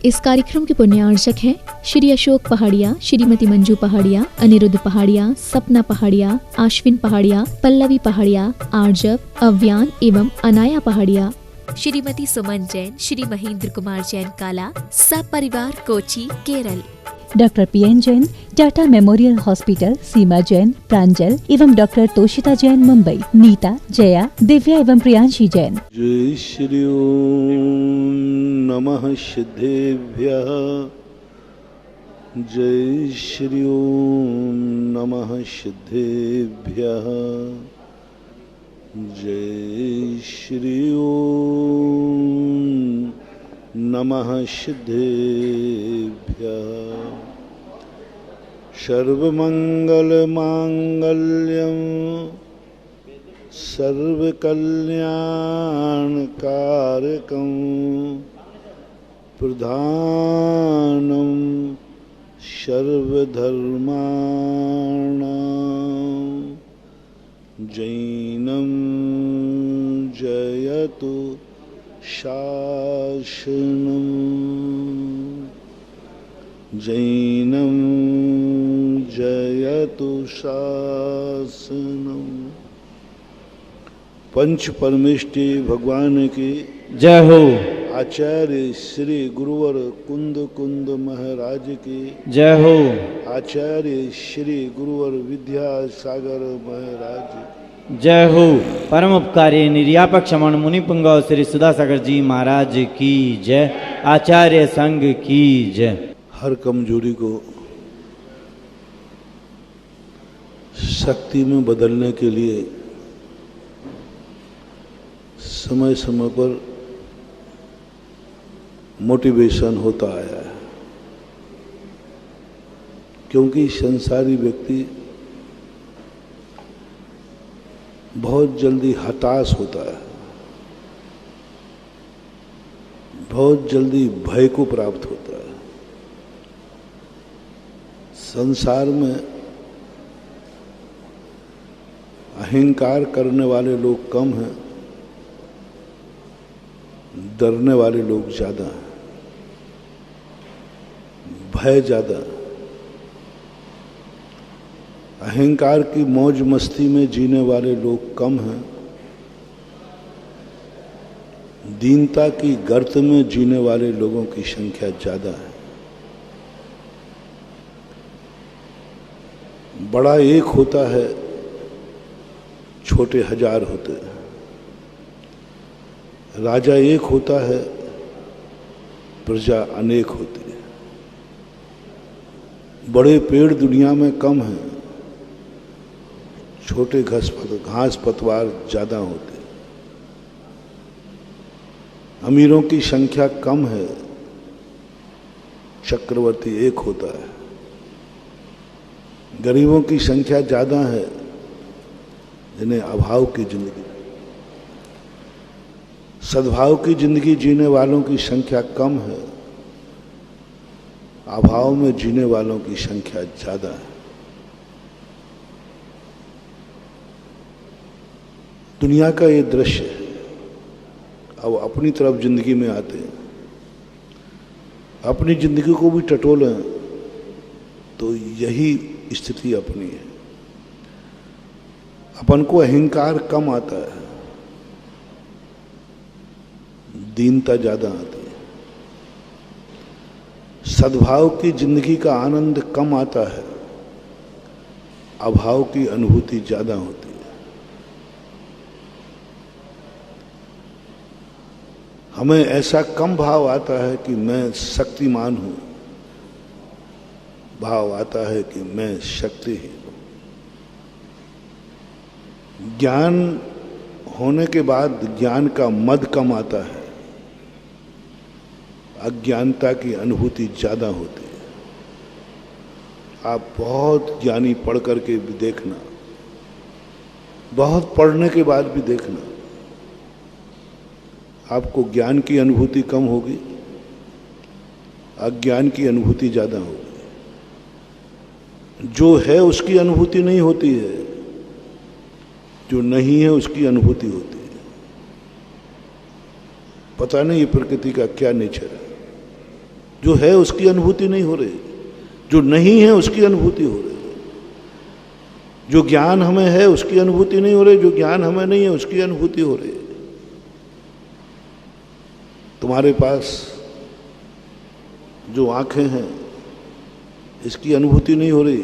इस कार्यक्रम के पुण्यार्चक हैं श्री अशोक पहाड़िया, श्रीमती मंजू पहाड़िया, अनिरुद्ध पहाड़िया, सपना पहाड़िया, आश्विन पहाड़िया, पल्लवी पहाड़िया, आर्जव, अव्यान एवं अनाया पहाड़िया, श्रीमती सुमन जैन, श्री महेंद्र कुमार जैन काला, सब परिवार Kochi, Kerala. Doctor P N Jain, Tata memorial hospital, Seema Jain, Pranjal एवं डॉक्टर तोषिता जैन, मुंबई। नीता, जया, दिव्या एवं प्रियांशी जैन। जय श्री ओम नमः सिद्धेभ्यः। जय श्री ओम नमः सिद्धेभ्यः। जय श्री ओम नमः सिद्धेभ्यः। सर्वमंगल मांगल्यं सर्वकल्याणकारकं प्रधानं सर्वधर्माणां जैनं जयतु शासनं। जैनं जयतु शासनं। पंच परमेष्टि भगवान की जय हो। आचार्य श्री गुरुवर कुंद कुंद महाराज की जय हो। आचार्य श्री गुरुवर विद्यासागर महाराज जय हो। परम उपकारी निर्यापक क्षमण मुनिपुंग श्री सुधासागर जी महाराज की जय। आचार्य संघ की जय। हर कमजोरी को शक्ति में बदलने के लिए समय समय पर मोटिवेशन होता आया है, क्योंकि संसारी व्यक्ति बहुत जल्दी हताश होता है, बहुत जल्दी भय को प्राप्त होता है। संसार में अहंकार करने वाले लोग कम हैं, डरने वाले लोग ज्यादा हैं, भय ज्यादा। अहंकार की मौज मस्ती में जीने वाले लोग कम हैं, दीनता की गर्त में जीने वाले लोगों की संख्या ज्यादा है। बड़ा एक होता है, छोटे हजार होते हैं। राजा एक होता है, प्रजा अनेक होती है। बड़े पेड़ दुनिया में कम हैं, छोटे घास पतवार ज्यादा होते हैं। अमीरों की संख्या कम है, चक्रवर्ती एक होता है। गरीबों की संख्या ज्यादा है, जिन्हें अभाव की जिंदगी। सद्भाव की जिंदगी जीने वालों की संख्या कम है, अभाव में जीने वालों की संख्या ज्यादा है। दुनिया का ये दृश्य है। अब अपनी तरफ जिंदगी में आते हैं, अपनी जिंदगी को भी टटोलें तो यही स्थिति अपनी है। अपन को अहंकार कम आता है, दीनता ज्यादा आती है। सद्भाव की जिंदगी का आनंद कम आता है, अभाव की अनुभूति ज्यादा होती है। हमें ऐसा कम भाव आता है कि मैं शक्तिमान हूं, भाव आता है कि मैं शक्तिहीन हूं। ज्ञान होने के बाद ज्ञान का मद कम आता है, अज्ञानता की अनुभूति ज्यादा होती है। आप बहुत ज्ञानी पढ़ करके भी देखना, बहुत पढ़ने के बाद भी देखना, आपको ज्ञान की अनुभूति कम होगी, अज्ञान की अनुभूति ज्यादा होगी। जो है उसकी अनुभूति नहीं होती है, जो नहीं है उसकी अनुभूति होती है। पता नहीं ये प्रकृति का क्या नेचर है। जो है उसकी अनुभूति नहीं हो रही, जो नहीं है उसकी अनुभूति हो रही, जो ज्ञान हमें है उसकी अनुभूति नहीं हो रही, जो ज्ञान हमें नहीं है उसकी अनुभूति हो रही। तुम्हारे पास जो आंखें हैं इसकी अनुभूति नहीं हो रही,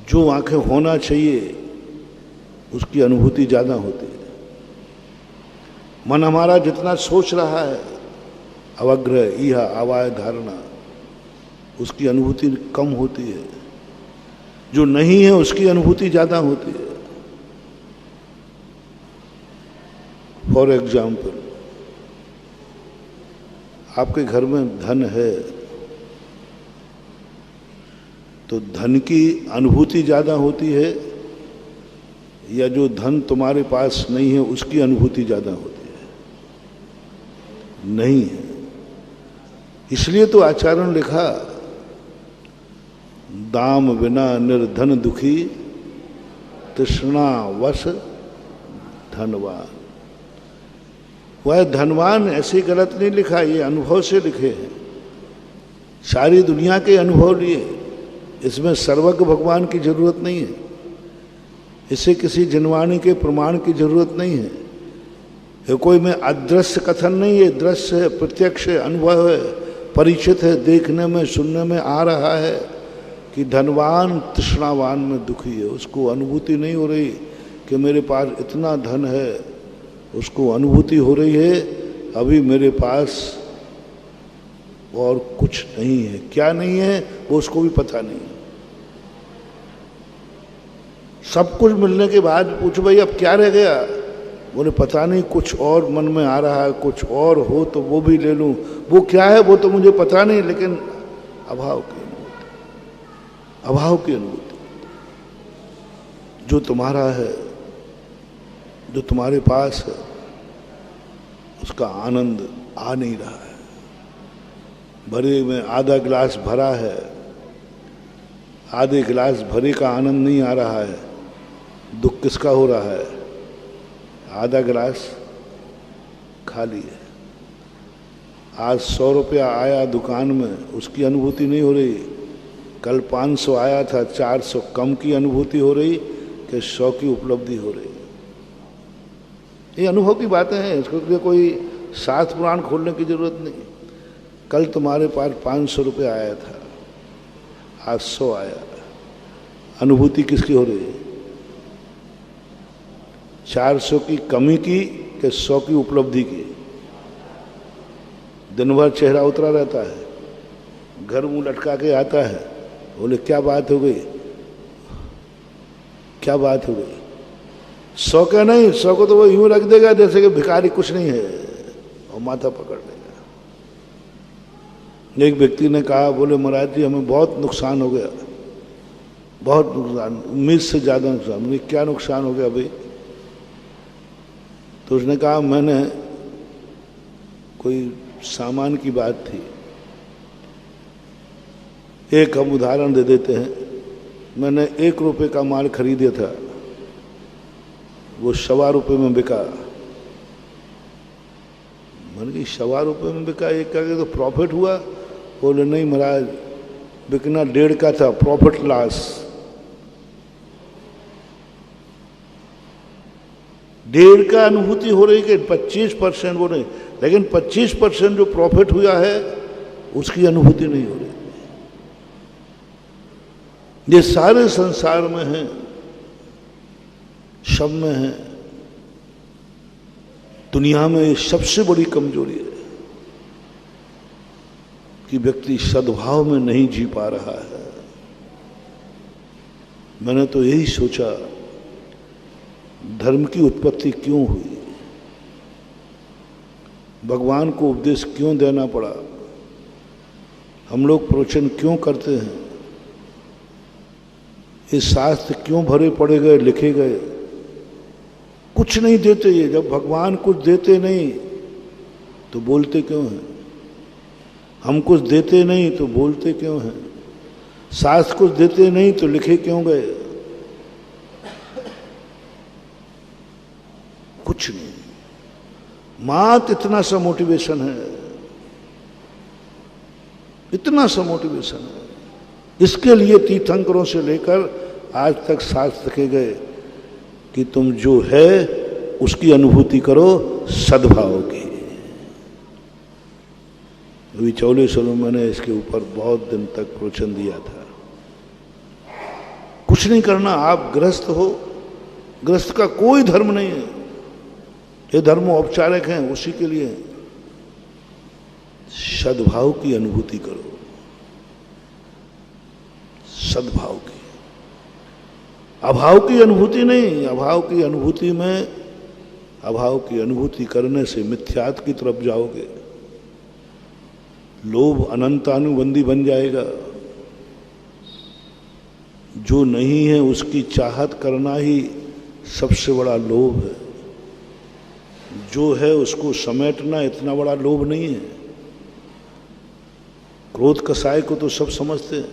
जो आंखें होना चाहिए उसकी अनुभूति ज़्यादा होती है। मन हमारा जितना सोच रहा है, अवग्रह, ईहा, आवाय, धारणा, उसकी अनुभूति कम होती है, जो नहीं है उसकी अनुभूति ज़्यादा होती है। फॉर एग्जाम्पल, आपके घर में धन है तो धन की अनुभूति ज़्यादा होती है, या जो धन तुम्हारे पास नहीं है उसकी अनुभूति ज़्यादा होती है? नहीं है। इसलिए तो आचार्य ने लिखा, दाम बिना निर्धन दुखी, तृष्णा वश धनवान। वह धनवान ऐसे गलत नहीं लिखा, ये अनुभव से लिखे हैं, सारी दुनिया के अनुभव लिए। इसमें सर्वज्ञ भगवान की जरूरत नहीं है, इसे किसी जनवाणी के प्रमाण की जरूरत नहीं है। ये कोई में अदृश्य कथन नहीं है, दृश्य है, प्रत्यक्ष है, अनुभव है, परिचित है, देखने में सुनने में आ रहा है कि धनवान तृष्णावान में दुखी है। उसको अनुभूति नहीं हो रही कि मेरे पास इतना धन है, उसको अनुभूति हो रही है अभी मेरे पास और कुछ नहीं है। क्या नहीं है वो उसको भी पता नहीं। सब कुछ मिलने के बाद पूछो भाई अब क्या रह गया, बोले पता नहीं, कुछ और मन में आ रहा है, कुछ और हो तो वो भी ले लूं। वो क्या है वो तो मुझे पता नहीं, लेकिन अभाव की अनुभूति, अभाव की अनुभूति। जो तुम्हारा है, जो तुम्हारे पास है, उसका आनंद आ नहीं रहा है। भरे में आधा गिलास भरा है, आधे गिलास भरे का आनंद नहीं आ रहा है। दुख किसका हो रहा है? आधा गिलास खाली है। आज 100 रुपया आया दुकान में, उसकी अनुभूति नहीं हो रही। कल 500 आया था, 400 कम की अनुभूति हो रही कि 100 की उपलब्धि हो रही। ये अनुभव की बातें हैं, इसको लिए कोई शास्त्र पुराण खोलने की जरूरत नहीं। कल तुम्हारे पास 500 रुपया आया था, आज 100 आया, अनुभूति किसकी हो रही है? 400 की कमी की कि 100 की उपलब्धि की? दिन भर चेहरा उतरा रहता है, घर मुंह लटका के आता है, बोले क्या बात हो गई, क्या बात हो गई? 100 का नहीं, 100 को तो वो यूं रख देगा जैसे कि भिखारी कुछ नहीं है और माथा पकड़ लेगा। एक व्यक्ति ने कहा, बोले महाराज जी हमें बहुत नुकसान हो गया, बहुत नुकसान, उम्मीद से ज़्यादा नुकसान। मुझे क्या नुकसान हो गया भाई? तो उसने कहा, मैंने कोई सामान की बात थी, एक हम उदाहरण दे देते हैं। मैंने 1 रुपये का माल खरीदा था, वो 1.25 रुपये में बिका। मैंने कहा 1.25 रुपये में बिका, एक का तो प्रॉफिट हुआ? बोले नहीं महाराज, बिकना 1.5 का था, प्रॉफिट लॉस। 1.5 का अनुभूति हो रही कि 25% वो नहीं, लेकिन 25% जो प्रॉफिट हुआ है उसकी अनुभूति नहीं हो रही। ये सारे संसार में है, सब में है। दुनिया में सबसे बड़ी कमजोरी है कि व्यक्ति सद्भाव में नहीं जी पा रहा है। मैंने तो यही सोचा, धर्म की उत्पत्ति क्यों हुई, भगवान को उपदेश क्यों देना पड़ा, हम लोग प्रवचन क्यों करते हैं, ये शास्त्र क्यों भरे पड़े गए, लिखे गए? कुछ नहीं देते ये। जब भगवान कुछ देते नहीं तो बोलते क्यों हैं? हम कुछ देते नहीं तो बोलते क्यों हैं? शास्त्र कुछ देते नहीं तो लिखे क्यों गए? कुछ नहीं, मात्र इतना सा मोटिवेशन है इतना सा मोटिवेशन है। इसके लिए तीर्थंकरों से लेकर आज तक साथ रखे गए कि तुम जो है उसकी अनुभूति करो सद्भाव की। अभी 44 में मैंने इसके ऊपर बहुत दिन तक प्रवचन दिया था। कुछ नहीं करना, आप गृहस्थ हो, गृहस्थ का कोई धर्म नहीं है, ये धर्म औपचारिक हैं, उसी के लिए सद्भाव की अनुभूति करो, सद्भाव की, अभाव की अनुभूति नहीं। अभाव की अनुभूति में, अभाव की अनुभूति करने से मिथ्यात्व की तरफ जाओगे, लोभ अनंतानुबंधी बन जाएगा। जो नहीं है उसकी चाहत करना ही सबसे बड़ा लोभ है। जो है उसको समेटना इतना बड़ा लोभ नहीं है। क्रोध कसाय को तो सब समझते हैं,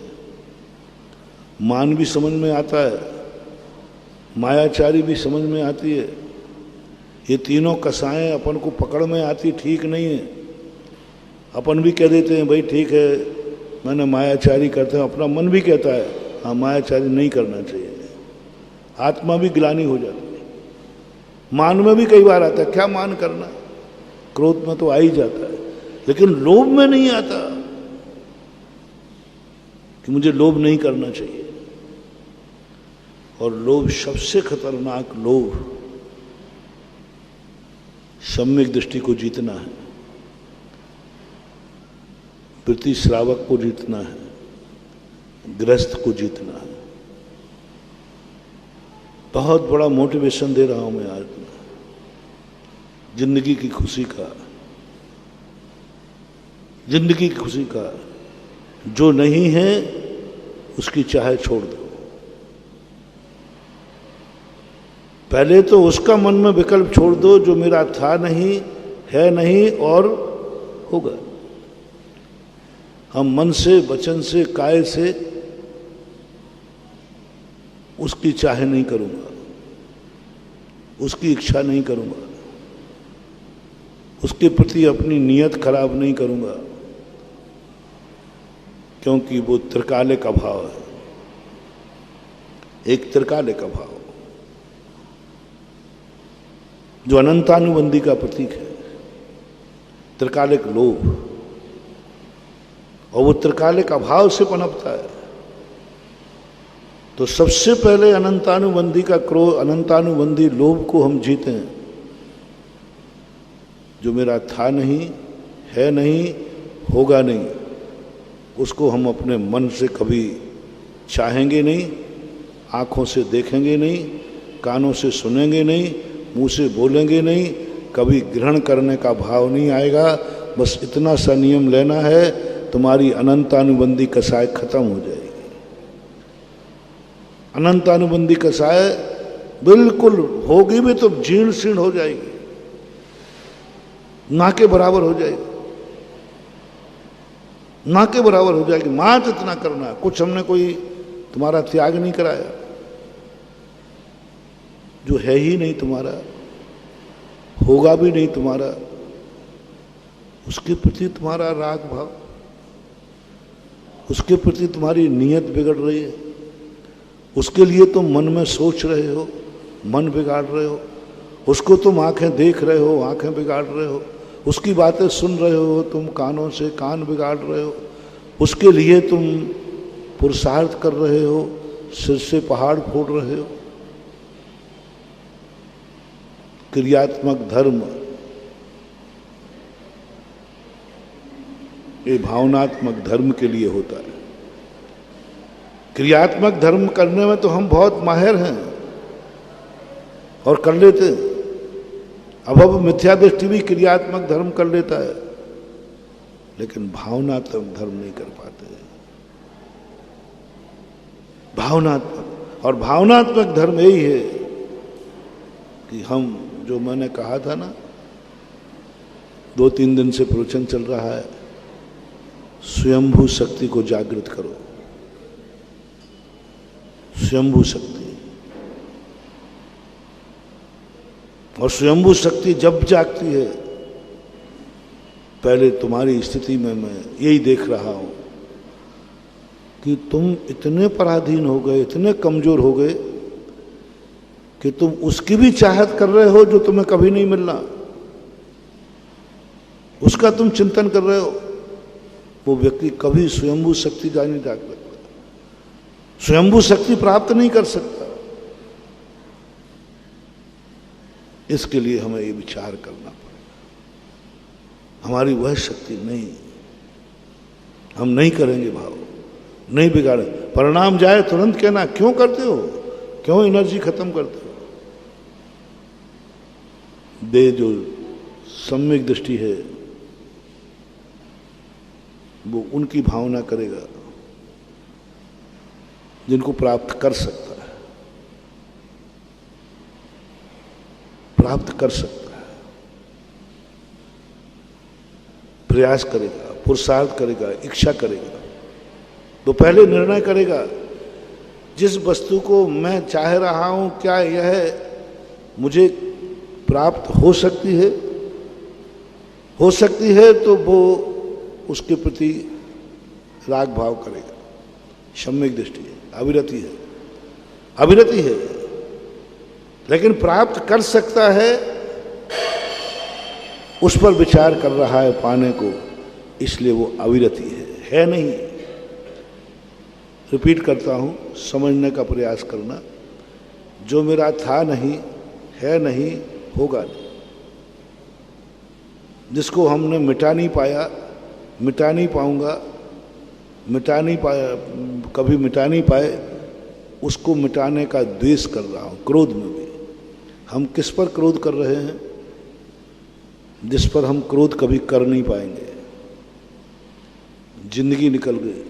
मान भी समझ में आता है, मायाचारी भी समझ में आती है। ये तीनों कसाएं अपन को पकड़ में आती ठीक नहीं है। अपन भी कह देते हैं भाई ठीक है मैंने मायाचारी करते हैं, अपना मन भी कहता है हाँ मायाचारी नहीं करना चाहिए, आत्मा भी ग्लानि हो जाती है। मान में भी कई बार आता है क्या मान करना, क्रोध में तो आ ही जाता है, लेकिन लोभ में नहीं आता कि मुझे लोभ नहीं करना चाहिए। और लोभ सबसे खतरनाक लोभ सम्यक दृष्टि को जीतना है, प्रति श्रावक को जीतना है, गृहस्थ को जीतना है। बहुत बड़ा मोटिवेशन दे रहा हूं मैं आज जिंदगी की खुशी का, जिंदगी की खुशी का। जो नहीं है उसकी चाहे छोड़ दो। पहले तो उसका मन में विकल्प छोड़ दो जो मेरा था नहीं, है नहीं और होगा। हम मन से, वचन से, काय से उसकी चाहे नहीं करूंगा, उसकी इच्छा नहीं करूंगा, उसके प्रति अपनी नीयत खराब नहीं करूंगा, क्योंकि वो त्रिकालिक अभाव है, एक त्रिकालिक अभाव जो अनंतानुबंधी का प्रतीक है, त्रिकालिक लोभ, और वो त्रिकालिक अभाव से पनपता है। तो सबसे पहले अनंतानुबंधी का क्रोध, अनंतानुबंधी लोभ को हम जीते हैं। जो मेरा था नहीं, है नहीं, होगा नहीं, उसको हम अपने मन से कभी चाहेंगे नहीं, आंखों से देखेंगे नहीं, कानों से सुनेंगे नहीं, मुंह से बोलेंगे नहीं, कभी ग्रहण करने का भाव नहीं आएगा। बस इतना सा नियम लेना है, तुम्हारी अनंतानुबंधी कसाय खत्म हो जाएगी। अनंतानुबंधी कसाय बिल्कुल होगी भी तो जीर्ण शीर्ण हो जाएगी, ना के बराबर हो जाएगी, ना के बराबर हो जाएगी। मात्र इतना करना है, कुछ हमने कोई तुम्हारा त्याग नहीं कराया, जो है ही नहीं तुम्हारा, होगा भी नहीं तुम्हारा, उसके प्रति तुम्हारा राग भाव, उसके प्रति तुम्हारी नीयत बिगड़ रही है, उसके लिए तुम मन में सोच रहे हो, मन बिगाड़ रहे हो, उसको तुम आंखें देख रहे हो, आंखें बिगाड़ रहे हो, उसकी बातें सुन रहे हो तुम कानों से, कान बिगाड़ रहे हो, उसके लिए तुम पुरुषार्थ कर रहे हो, सिर से पहाड़ फोड़ रहे हो। क्रियात्मक धर्म ये भावनात्मक धर्म के लिए होता है। क्रियात्मक धर्म करने में तो हम बहुत माहिर हैं और कर लेते हैं। अब मिथ्या दृष्टि भी क्रियात्मक धर्म कर लेता है, लेकिन भावनात्मक धर्म नहीं कर पाते। भावनात्मक, और भावनात्मक धर्म यही है कि हम, जो मैंने कहा था ना, 2-3 दिन से प्रवचन चल रहा है, स्वयंभू शक्ति को जागृत करो। स्वयंभू शक्ति, और स्वयंभू शक्ति जब जागती है, पहले तुम्हारी स्थिति में मैं यही देख रहा हूं कि तुम इतने पराधीन हो गए, इतने कमजोर हो गए कि तुम उसकी भी चाहत कर रहे हो जो तुम्हें कभी नहीं मिलना, उसका तुम चिंतन कर रहे हो। वो व्यक्ति कभी स्वयंभू शक्ति का नहीं जाग सकता, स्वयंभू शक्ति प्राप्त नहीं कर सकता। इसके लिए हमें ये विचार करना पड़ेगा, हमारी वह शक्ति नहीं, हम नहीं करेंगे भाव, नहीं बिगाड़े। परिणाम जाए तुरंत कहना क्यों करते हो, क्यों एनर्जी खत्म करते हो। दे जो सम्यक दृष्टि है वो उनकी भावना करेगा जिनको प्राप्त कर सकता है, प्राप्त कर सकता है, प्रयास करेगा, पुरुषार्थ करेगा, इच्छा करेगा, तो पहले निर्णय करेगा जिस वस्तु को मैं चाह रहा हूं क्या यह मुझे प्राप्त हो सकती है, तो वो उसके प्रति राग भाव करेगा। सम्यक दृष्टि है, अविरति है, अविरति है, लेकिन प्राप्त कर सकता है उस पर विचार कर रहा है पाने को, इसलिए वो अविरति है नहीं। रिपीट करता हूं, समझने का प्रयास करना। जो मेरा था नहीं, है नहीं, होगा नहीं, जिसको हमने मिटा नहीं पाया, मिटा नहीं पाऊंगा, मिटा नहीं पाया, कभी मिटा नहीं पाए, उसको मिटाने का द्वेष कर रहा हूं। क्रोध में भी हम किस पर क्रोध कर रहे हैं, जिस पर हम क्रोध कभी कर नहीं पाएंगे। जिंदगी निकल गई,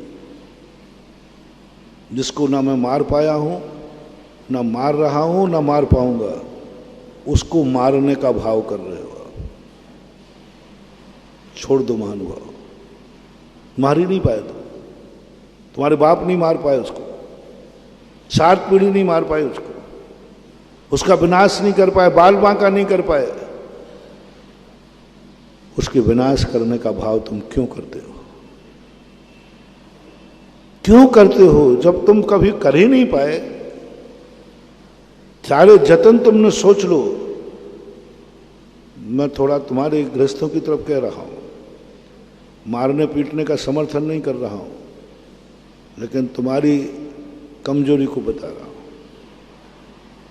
जिसको ना मैं मार पाया हूं, ना मार रहा हूं, ना मार पाऊंगा, उसको मारने का भाव कर रहे हो। छोड़ दो महानुभाव, मार ही नहीं पाए तुम, तुम्हारे बाप नहीं मार पाए उसको, 7 पीढ़ी नहीं मार पाई उसको, उसका विनाश नहीं कर पाए, बाल बांका नहीं कर पाए। उसके विनाश करने का भाव तुम क्यों करते हो, क्यों करते हो? जब तुम कभी कर ही नहीं पाए, सारे जतन तुमने सोच लो। मैं थोड़ा तुम्हारे गृहस्थों की तरफ कह रहा हूं, मारने पीटने का समर्थन नहीं कर रहा हूं, लेकिन तुम्हारी कमजोरी को बता रहा हूं।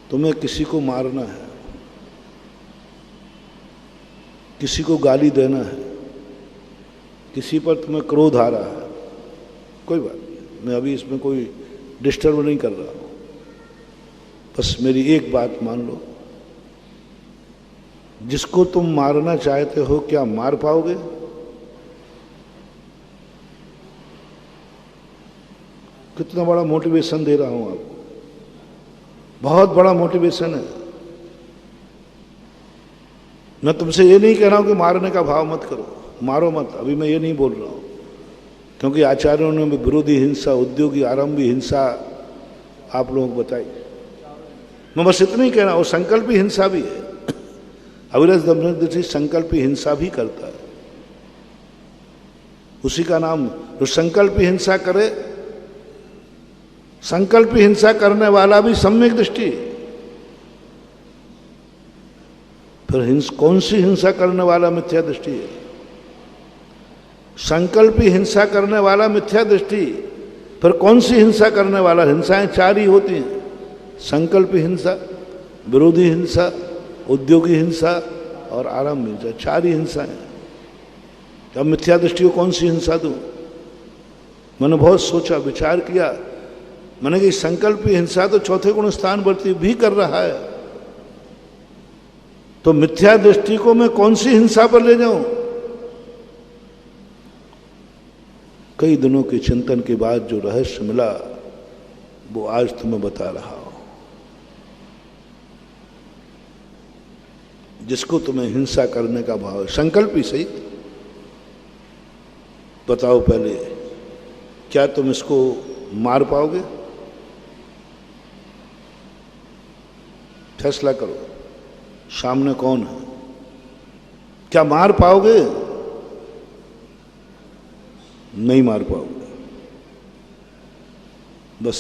तुम्हें किसी को मारना है, किसी को गाली देना है, किसी पर तुम्हें क्रोध आ रहा है, कोई बात नहीं, मैं अभी इसमें कोई डिस्टर्ब नहीं कर रहा हूं। बस मेरी एक बात मान लो, जिसको तुम मारना चाहते हो क्या मार पाओगे? कितना बड़ा मोटिवेशन दे रहा हूं आपको, बहुत बड़ा मोटिवेशन है। मैं तुमसे ये नहीं कह रहा हूं कि मारने का भाव मत करो, मारो मत, अभी मैं ये नहीं बोल रहा हूं, क्योंकि आचार्यों ने भी विरोधी हिंसा, उद्योगी आरंभी हिंसा आप लोगों को बताई। मैं बस इतना ही कह रहा हूं, संकल्पी हिंसा भी है। अविरत दमन संकल्पी हिंसा भी करता है, उसी का नाम जो संकल्पी हिंसा करे, संकल्पी हिंसा करने वाला भी सम्यक दृष्टि। फिर कौन सी हिंसा करने वाला मिथ्या दृष्टि है? संकल्पी हिंसा करने वाला मिथ्या दृष्टि, फिर कौन सी हिंसा करने वाला? हिंसाएं 4 ही होती हैं, संकल्पी हिंसा, विरोधी हिंसा, उद्योगी हिंसा और आरंभ हिंसा, 4 ही हिंसाएं। अब मिथ्या दृष्टि को कौन सी हिंसा दूं? मैंने बहुत सोचा, विचार किया, मैंने कि संकल्पी हिंसा तो 4थे गुण स्थान वर्ती भी कर रहा है, तो मिथ्या दृष्टि को मैं कौन सी हिंसा पर ले जाऊं? कई दिनों के चिंतन के बाद जो रहस्य मिला वो आज तुम्हें बता रहा हूं। जिसको तुम्हें हिंसा करने का भाव है, संकल्प ही सही, बताओ पहले क्या तुम इसको मार पाओगे? फैसला करो, सामने कौन है, क्या मार पाओगे? नहीं मार पाओगे। बस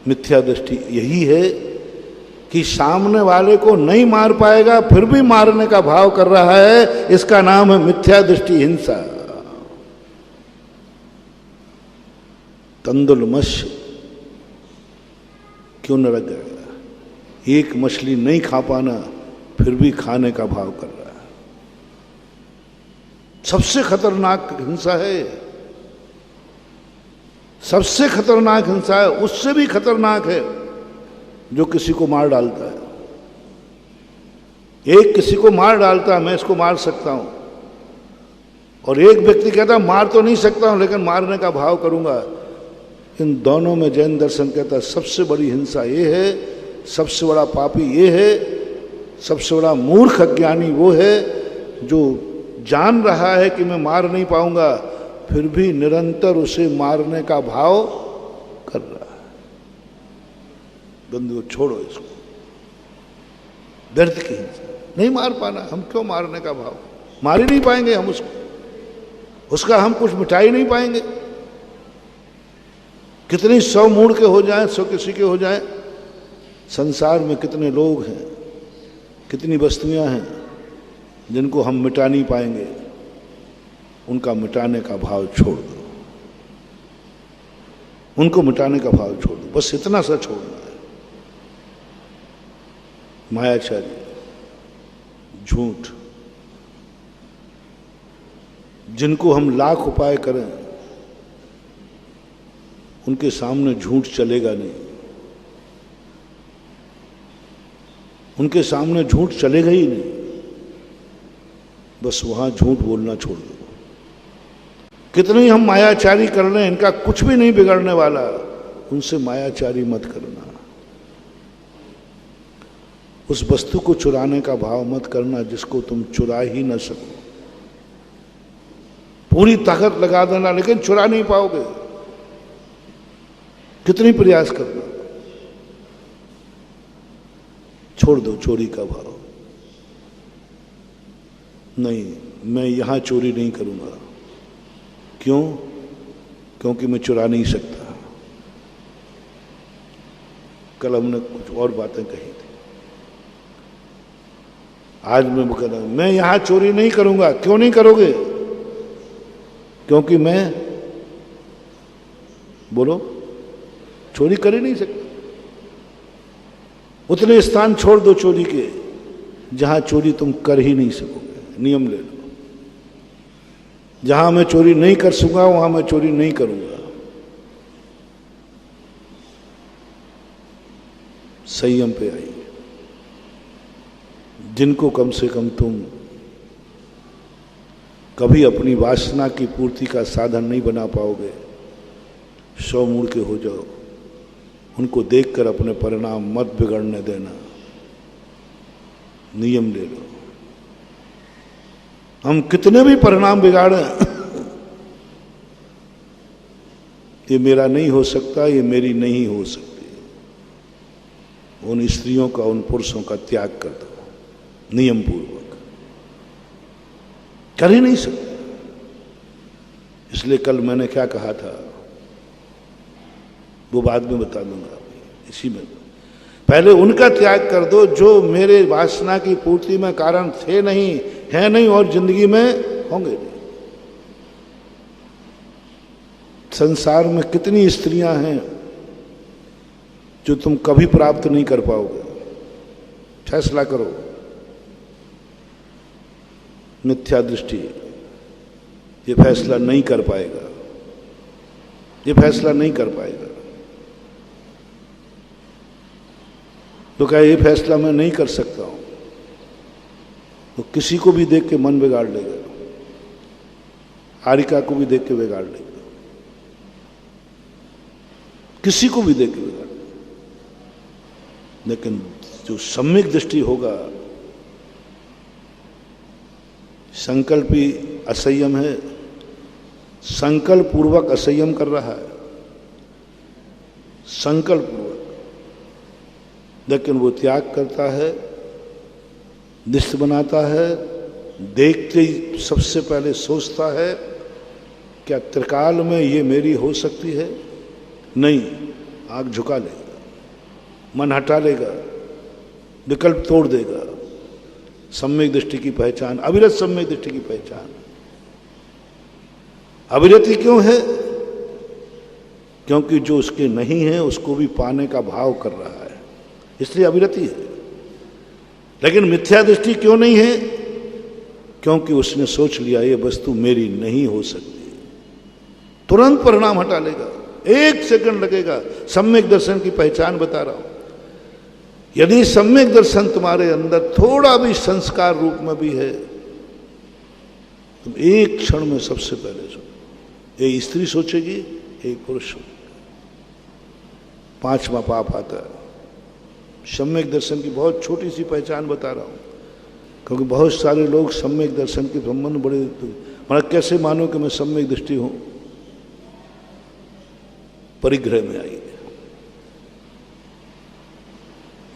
मिथ्या दृष्टि यही है कि सामने वाले को नहीं मार पाएगा फिर भी मारने का भाव कर रहा है, इसका नाम है मिथ्या दृष्टि हिंसा। तंदुल मत्स्य क्यों न रख जाएगा, एक मछली नहीं खा पाना फिर भी खाने का भाव कर रहा है। सबसे खतरनाक हिंसा है, सबसे खतरनाक हिंसा है, उससे भी खतरनाक है जो किसी को मार डालता है। एक किसी को मार डालता है, मैं इसको मार सकता हूं, और एक व्यक्ति कहता है मार तो नहीं सकता हूं लेकिन मारने का भाव करूंगा। इन दोनों में जैन दर्शन कहता है सबसे बड़ी हिंसा ये है, सबसे बड़ा पापी ये है, सबसे बड़ा मूर्ख अज्ञानी वो है जो जान रहा है कि मैं मार नहीं पाऊंगा फिर भी निरंतर उसे मारने का भाव कर रहा है। बंधुओं छोड़ो इसको, व्यर्थ की हिंसा, नहीं मार पाना, हम क्यों मारने का भाव, मार ही नहीं पाएंगे हम उसको, उसका हम कुछ मिटा ही नहीं पाएंगे। कितनी 100 मूड के हो जाएं, 100 किसी के हो जाएं, संसार में कितने लोग हैं, कितनी वस्तुएं हैं जिनको हम मिटा नहीं पाएंगे, उनका मिटाने का भाव छोड़ दो, उनको मिटाने का भाव छोड़ दो, बस इतना सा छोड़ना है। मायाचारी, झूठ, जिनको हम लाख उपाय करें उनके सामने झूठ चलेगा नहीं, उनके सामने झूठ चलेगा ही नहीं, बस वहां झूठ बोलना छोड़ दो। कितने ही हम मायाचारी कर रहे हैं, इनका कुछ भी नहीं बिगड़ने वाला, उनसे मायाचारी मत करना। उस वस्तु को चुराने का भाव मत करना जिसको तुम चुरा ही न सको। पूरी ताकत लगा देना लेकिन चुरा नहीं पाओगे, कितनी प्रयास करना, छोड़ दो चोरी का भाव। नहीं, मैं यहां चोरी नहीं करूंगा, क्यों? क्योंकि मैं चुरा नहीं सकता। कल हमने कुछ और बातें कही थी, आज मैं कह रहा हूं मैं यहां चोरी नहीं करूंगा। क्यों नहीं करोगे? क्योंकि मैं, बोलो, चोरी कर ही नहीं सकता। उतने स्थान छोड़ दो चोरी के जहां चोरी तुम कर ही नहीं सकोगे। नियम ले लो, जहां मैं चोरी नहीं कर सकूंगा वहां मैं चोरी नहीं करूंगा। संयम पे आइए। जिनको कम से कम तुम कभी अपनी वासना की पूर्ति का साधन नहीं बना पाओगे, 100 मूड के हो जाओ, उनको देखकर अपने परिणाम मत बिगड़ने देना। नियम ले लो। हम कितने भी परिणाम बिगाड़ें, ये मेरा नहीं हो सकता, ये मेरी नहीं हो सकती, उन स्त्रियों का, उन पुरुषों का त्याग कर दो नियम पूर्वक। कर ही नहीं सकते। इसलिए कल मैंने क्या कहा था वो बाद में बता दूंगा, इसी में पहले उनका त्याग कर दो जो मेरे वासना की पूर्ति में कारण थे नहीं, है नहीं और जिंदगी में होंगे नहीं। संसार में कितनी स्त्रियां हैं जो तुम कभी प्राप्त नहीं कर पाओगे। फैसला करो। मिथ्या दृष्टि ये फैसला नहीं कर पाएगा, ये फैसला नहीं कर पाएगा। तो क्या ये फैसला मैं नहीं कर सकता हूं, तो किसी को भी देख के मन बिगाड़ लेगा, हारिका को भी देख के बिगाड़ लेगा, किसी को भी देख के बिगाड़ लेगा। लेकिन जो सम्यक दृष्टि होगा, संकल्पी असंयम है, संकल्प पूर्वक असंयम कर रहा है, संकल्प पूर्वक, लेकिन वो त्याग करता है, निष्ठ बनाता है, देखते ही सबसे पहले सोचता है क्या त्रिकाल में ये मेरी हो सकती है, नहीं, आंख झुका लेगा, मन हटा लेगा, विकल्प तोड़ देगा। सम्यक दृष्टि की पहचान, अविरत सम्यक दृष्टि की पहचान। अविरति क्यों है? क्योंकि जो उसके नहीं है उसको भी पाने का भाव कर रहा है, इसलिए अविरति है। लेकिन मिथ्या दृष्टि क्यों नहीं है? क्योंकि उसने सोच लिया ये वस्तु मेरी नहीं हो सकती। तुरंत परिणाम हटा लेगा, 1 सेकंड लगेगा। सम्यक दर्शन की पहचान बता रहा हूं। यदि सम्यक दर्शन तुम्हारे अंदर थोड़ा भी संस्कार रूप में भी है, तुम एक क्षण में सबसे पहले सुनो, एक स्त्री सोचेगी, एक पुरुष सोचेगा। 5वां पाप आता है। सम्यक दर्शन की बहुत छोटी सी पहचान बता रहा हूं, क्योंकि बहुत सारे लोग सम्यक दर्शन के संबंध बड़े, मतलब कैसे मानो कि मैं सम्यक दृष्टि हूं। परिग्रह में आई,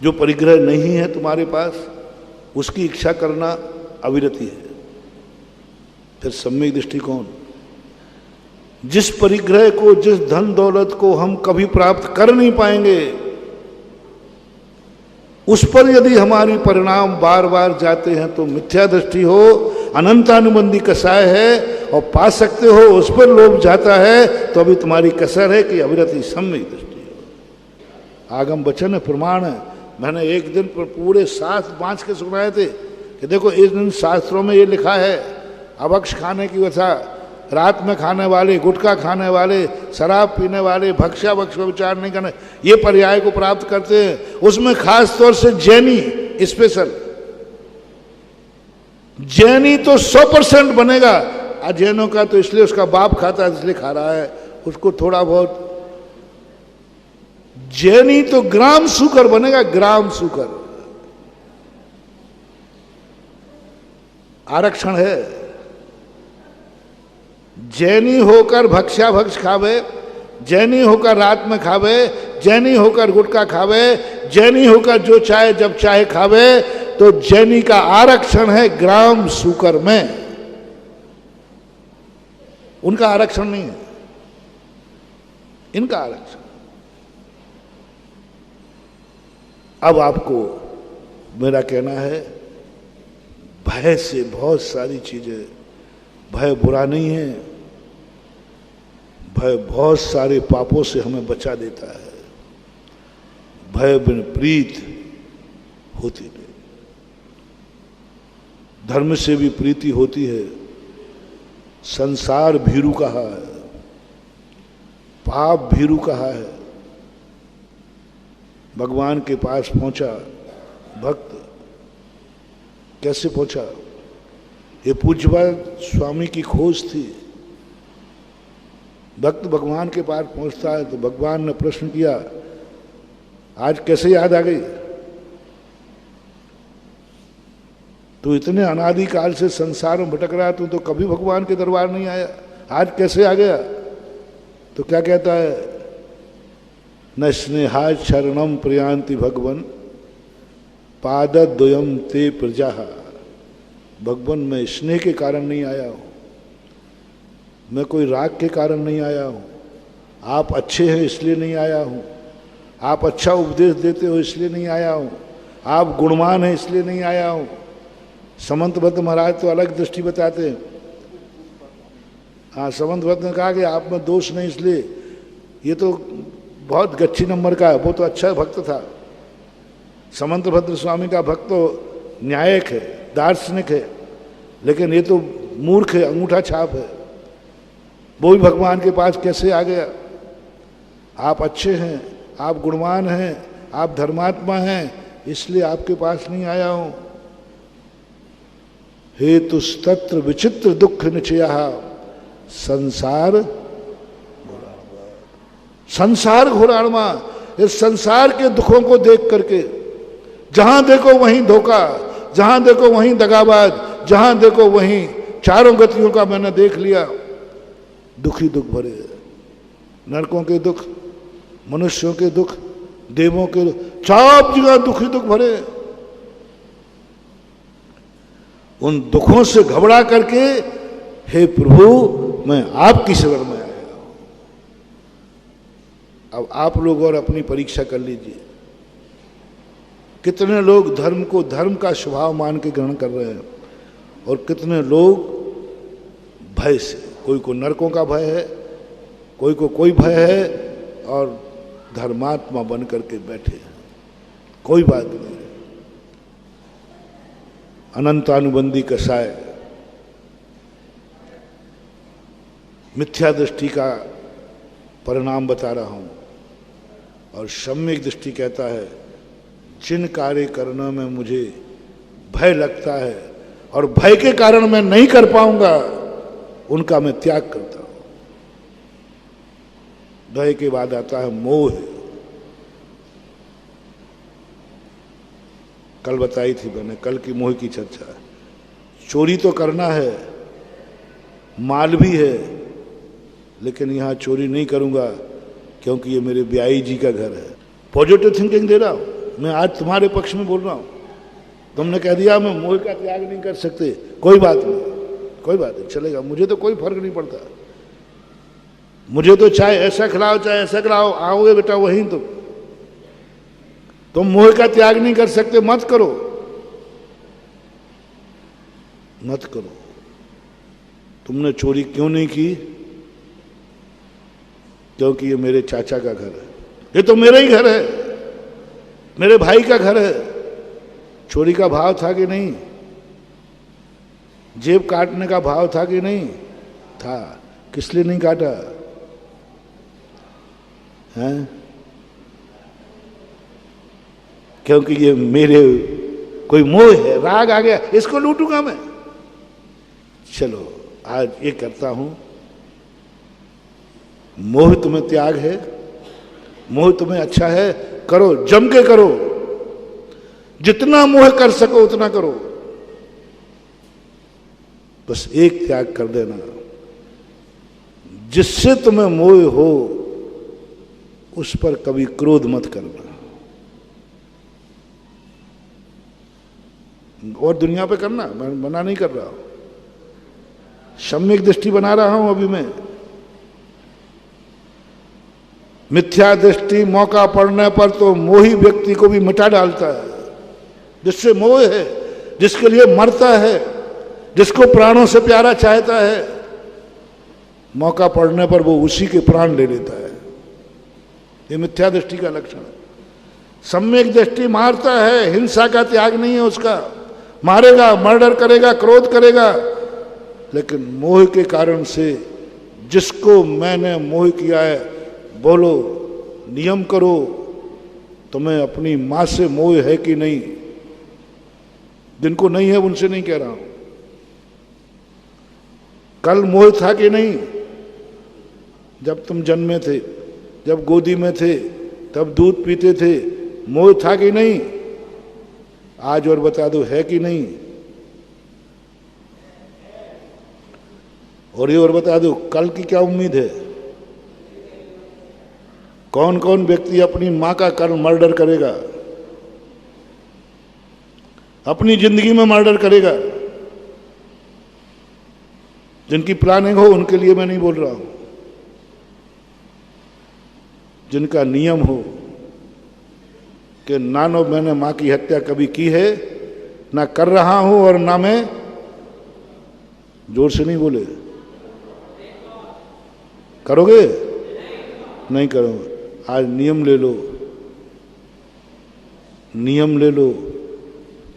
जो परिग्रह नहीं है तुम्हारे पास, उसकी इच्छा करना अविरति है। फिर सम्यक दृष्टि कौन? जिस परिग्रह को, जिस धन दौलत को हम कभी प्राप्त कर नहीं पाएंगे, उस पर यदि हमारी परिणाम बार बार जाते हैं तो मिथ्या दृष्टि हो, अनंतानुबंधी कसाय है और पा सकते हो, उस पर लोभ जाता है तो अभी तुम्हारी कसर है कि अविरति सम्यक दृष्टि है। आगम वचन है, प्रमाण है। मैंने एक दिन पर पूरे शास्त्र बांच के सुनाए थे कि देखो इस दिन शास्त्रों में ये लिखा है, अभक्ष खाने की वजह, रात में खाने वाले, गुटखा खाने वाले, शराब पीने वाले, भक्षा भक्ष विचार नहीं करने, ये पर्याय को प्राप्त करते हैं। उसमें खास तौर से जैनी स्पेशल, जैनी तो 100% बनेगा। अजैनों का तो इसलिए उसका बाप खाता है इसलिए खा रहा है, उसको थोड़ा बहुत। जैनी तो ग्राम सूकर बनेगा, ग्राम सूकर। आरक्षण है। जैनी होकर भक्षा भक्ष खावे, जैनी होकर रात में खावे, जैनी होकर गुटखा खावे, जैनी होकर जो चाहे जब चाहे खावे, तो जैनी का आरक्षण है ग्राम सूकर में। उनका आरक्षण नहीं है, इनका आरक्षण। अब आपको मेरा कहना है, भय से बहुत सारी चीजें, भय बुरा नहीं है, भय बहुत सारे पापों से हमें बचा देता है। भय बिन प्रीत होती नहीं। धर्म से भी प्रीति होती है। संसार भीरू कहा है, पाप भीरू कहा है। भगवान के पास पहुंचा भक्त, कैसे पहुंचा? ये पूज्यपाद स्वामी की खोज थी। भक्त भगवान के पास पहुंचता है तो भगवान ने प्रश्न किया, आज कैसे याद आ गई? तू इतने अनादिकाल से संसार में भटक रहा, तू तो कभी भगवान के दरबार नहीं आया, आज कैसे आ गया? तो क्या कहता है? न स्नेहा शरणम प्रियांति भगवन पादद्वयम ते प्रजा। भगवान मैं स्नेह के कारण नहीं आया हूं, मैं कोई राग के कारण नहीं आया हूं, आप अच्छे हैं इसलिए नहीं आया हूं, आप अच्छा उपदेश देते हो इसलिए नहीं आया हूं, आप गुणवान हैं इसलिए नहीं आया हूं। समंतभद्र महाराज तो अलग दृष्टि बताते हैं। हाँ, समंतभद्र ने कहा कि आप में दोष नहीं, इसलिए ये तो बहुत गच्छी नंबर का है, वो तो अच्छा भक्त था। समंतभद्र स्वामी का भक्त तो न्यायिक है, दार्शनिक है, लेकिन ये तो मूर्ख है, अंगूठा छाप है। वो भी भगवान के पास कैसे आ गया? आप अच्छे हैं, आप गुणवान हैं, आप धर्मात्मा हैं, इसलिए आपके पास नहीं आया हूं। हेतुस्तत्र विचित्र दुख निचया संसार संसार घोराणमा। इस संसार के दुखों को देख करके जहां देखो वहीं धोखा, जहां देखो वहीं दगाबाज, जहां देखो वहीं चारों गतियों का मैंने देख लिया। दुखी दुख भरे, नरकों के दुख, मनुष्यों के दुख, देवों के दुख, चाप जगह दुखी दुख भरे। उन दुखों से घबरा करके हे प्रभु मैं आपकी शरण में आया हूं। अब आप लोग और अपनी परीक्षा कर लीजिए, कितने लोग धर्म को धर्म का स्वभाव मान के ग्रहण कर रहे हैं और कितने लोग भय से, कोई को नरकों का भय है, कोई को कोई भय है और धर्मात्मा बन करके बैठे हैं। कोई बात नहीं, अनंतानुबंधी कसाय मिथ्या दृष्टि का परिणाम बता रहा हूं और सम्यक दृष्टि कहता है जिन कार्य करने में मुझे भय लगता है और भय के कारण मैं नहीं कर पाऊंगा उनका मैं त्याग करता हूं। भय के बाद आता है मोह। कल बताई थी मैंने, कल की मोह की चर्चा। चोरी तो करना है, माल भी है, लेकिन यहां चोरी नहीं करूंगा क्योंकि ये मेरे ब्याई जी का घर है। पॉजिटिव थिंकिंग दे रहा हूं मैं, आज तुम्हारे पक्ष में बोल रहा हूं। तुमने कह दिया मैं मोह का त्याग नहीं कर सकते, कोई बात नहीं, कोई बात नहीं, चलेगा, मुझे तो कोई फर्क नहीं पड़ता। मुझे तो चाहे ऐसा खिलाओ चाहे ऐसा खिलाओ, आओगे बेटा वहीं। तुम मोह का त्याग नहीं कर सकते, मत करो, मत करो। तुमने चोरी क्यों नहीं की? क्योंकि ये मेरे चाचा का घर है, ये तो मेरा ही घर है, मेरे भाई का घर है। चोरी का भाव था कि नहीं? जेब काटने का भाव था कि नहीं था? किस लिए नहीं काटा है? क्योंकि ये मेरे कोई मोह है, राग आ गया, इसको लूटूंगा मैं। चलो आज ये करता हूं। मोह तुम्हें त्याग है, मोह तुम्हें अच्छा है, करो, जम के करो, जितना मोह कर सको उतना करो। बस एक त्याग कर देना, जिससे तुम्हें मोह हो उस पर कभी क्रोध मत करना। और दुनिया पे करना, मैं मना नहीं कर रहा हूं, सम्यक दृष्टि बना रहा हूं अभी मैं। मिथ्या दृष्टि मौका पड़ने पर तो मोही व्यक्ति को भी मिटा डालता है। जिससे मोह है, जिसके लिए मरता है, जिसको प्राणों से प्यारा चाहता है, मौका पड़ने पर वो उसी के प्राण ले लेता है। ये मिथ्या दृष्टि का लक्षण है। सम्यक दृष्टि मारता है, हिंसा का त्याग नहीं है उसका, मारेगा, मर्डर करेगा, क्रोध करेगा, लेकिन मोह के कारण से जिसको मैंने मोह किया है, बोलो, नियम करो, तुम्हें अपनी मां से मोह है कि नहीं? जिनको नहीं है उनसे नहीं कह रहा हूं, कल मोह था कि नहीं? जब तुम जन्मे थे, जब गोदी में थे, तब दूध पीते थे, मोह था कि नहीं? आज और बता दो, है कि नहीं? और ये और बता दो, कल की क्या उम्मीद है? कौन कौन व्यक्ति अपनी मां का कर्म मर्डर करेगा, अपनी जिंदगी में मर्डर करेगा? जिनकी प्लानिंग हो उनके लिए मैं नहीं बोल रहा हूं, जिनका नियम हो कि ना नो मैंने मां की हत्या कभी की है, ना कर रहा हूं और ना मैं, जोर से नहीं बोले, करोगे? नहीं करोगे। आज नियम ले लो, नियम ले लो,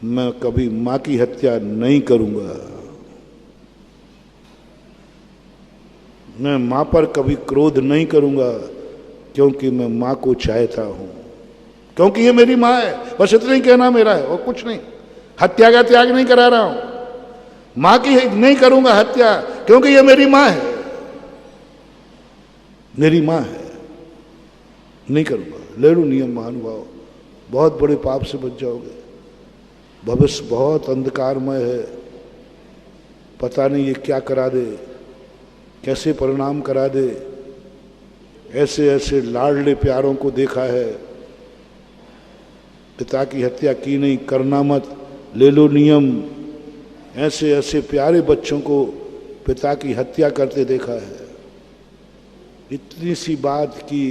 मैं कभी मां की हत्या नहीं करूंगा, मैं मां पर कभी क्रोध नहीं करूंगा, क्योंकि मैं मां को चाहता हूं, क्योंकि ये मेरी मां है। बस इतना ही कहना मेरा है, और कुछ नहीं। हत्या का त्याग नहीं करा रहा हूं, मां की नहीं करूंगा हत्या, क्योंकि ये मेरी मां है, मेरी मां है, नहीं करूंगा। ले लो नियम महानुभाव, बहुत बड़े पाप से बच जाओगे। भविष्य बहुत अंधकारमय है, पता नहीं ये क्या करा दे, कैसे परिणाम करा दे। ऐसे ऐसे लाडले प्यारों को देखा है, पिता की हत्या की नहीं, करना मत, ले लो नियम। ऐसे ऐसे प्यारे बच्चों को पिता की हत्या करते देखा है। इतनी सी बात की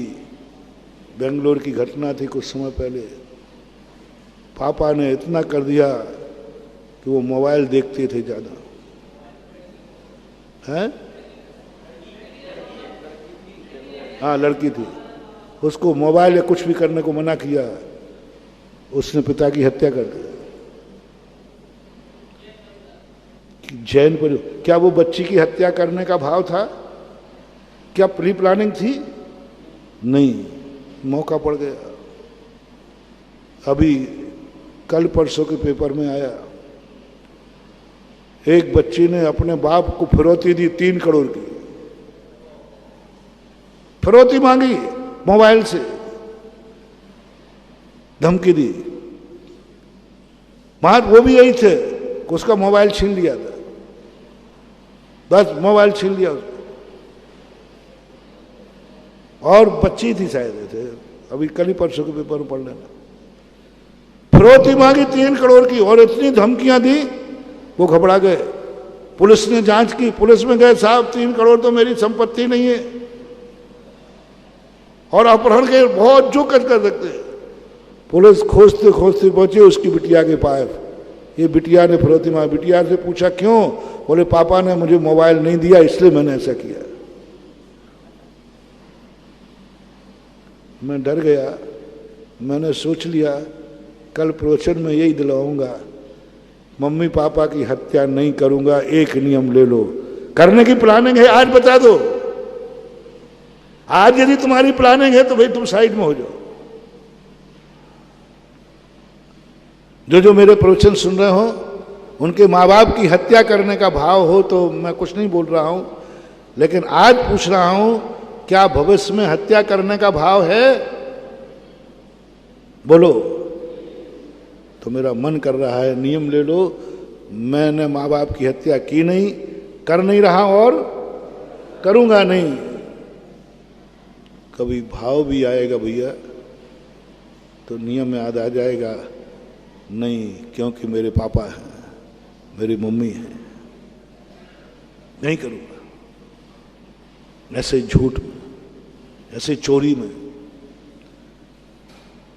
बेंगलोर की घटना थी कुछ समय पहले। पापा ने इतना कर दिया कि वो मोबाइल देखते थे ज़्यादा। हैं? हाँ, लड़की थी, उसको मोबाइल या कुछ भी करने को मना किया, उसने पिता की हत्या कर दी। जैन पर क्या वो बच्ची की हत्या करने का भाव था? क्या प्री प्लानिंग थी? नहीं, मौका पड़ गया। अभी कल परसों के पेपर में आया, एक बच्ची ने अपने बाप को फिरौती दी 3 करोड़ की, फिरौती मांगी मोबाइल से, धमकी दी। वहां वो भी यही थे कि उसका मोबाइल छीन लिया था, बस मोबाइल छीन लिया उसको। और बच्ची थी शायद थे, अभी कल ही परसों के पेपर में पढ़ लेना। फिरौती मांगी 3 करोड़ की और इतनी धमकियां दी, वो घबरा गए। पुलिस ने जांच की, पुलिस में गए, साहब 3 करोड़ तो मेरी संपत्ति नहीं है, और अपहरण के बहुत जो कर सकते हैं। पुलिस खोजते खोजते पहुंचे उसकी बिटिया के पास। ये बिटिया ने फिरौती मांगी। बिटिया से पूछा क्यों? बोले पापा ने मुझे मोबाइल नहीं दिया इसलिए मैंने ऐसा किया। मैं डर गया। मैंने सोच लिया कल प्रवचन में यही दिलाऊंगा, मम्मी पापा की हत्या नहीं करूंगा, एक नियम ले लो। करने की प्लानिंग है आज बता दो। आज यदि तुम्हारी प्लानिंग है तो भाई तुम साइड में हो जाओ। जो मेरे प्रवचन सुन रहे हो उनके माँ बाप की हत्या करने का भाव हो तो मैं कुछ नहीं बोल रहा हूं, लेकिन आज पूछ रहा हूं क्या भविष्य में हत्या करने का भाव है? बोलो। तो मेरा मन कर रहा है नियम ले लो। मैंने माँ बाप की हत्या की नहीं, कर नहीं रहा और करूंगा नहीं। कभी भाव भी आएगा भैया तो नियम याद आ जाएगा, नहीं क्योंकि मेरे पापा हैं, मेरी मम्मी है, नहीं करूंगा। ऐसे झूठ में, ऐसे चोरी में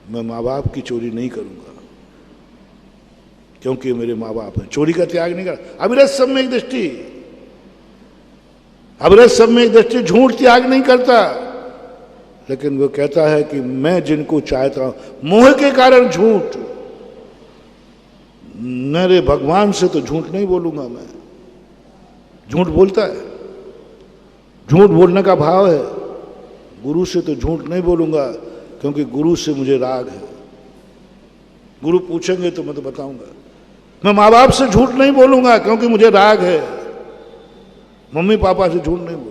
मैं माँ बाप की चोरी नहीं करूंगा क्योंकि मेरे माँ बाप हैं। चोरी का त्याग नहीं कर। अविरत सम्यक दृष्टि, अविरत सम्यक दृष्टि झूठ त्याग नहीं करता, लेकिन वो कहता है कि मैं जिनको चाहता हूं, मोह के कारण झूठ। मेरे भगवान से तो झूठ नहीं बोलूंगा मैं। झूठ बोलता है, झूठ बोलने का भाव है। गुरु से तो झूठ नहीं बोलूंगा क्योंकि गुरु से मुझे राग है। गुरु पूछेंगे तो मैं तो बताऊंगा। मैं माँ बाप से झूठ नहीं बोलूंगा क्योंकि मुझे राग है। मम्मी पापा से झूठ नहीं बोलूंगा।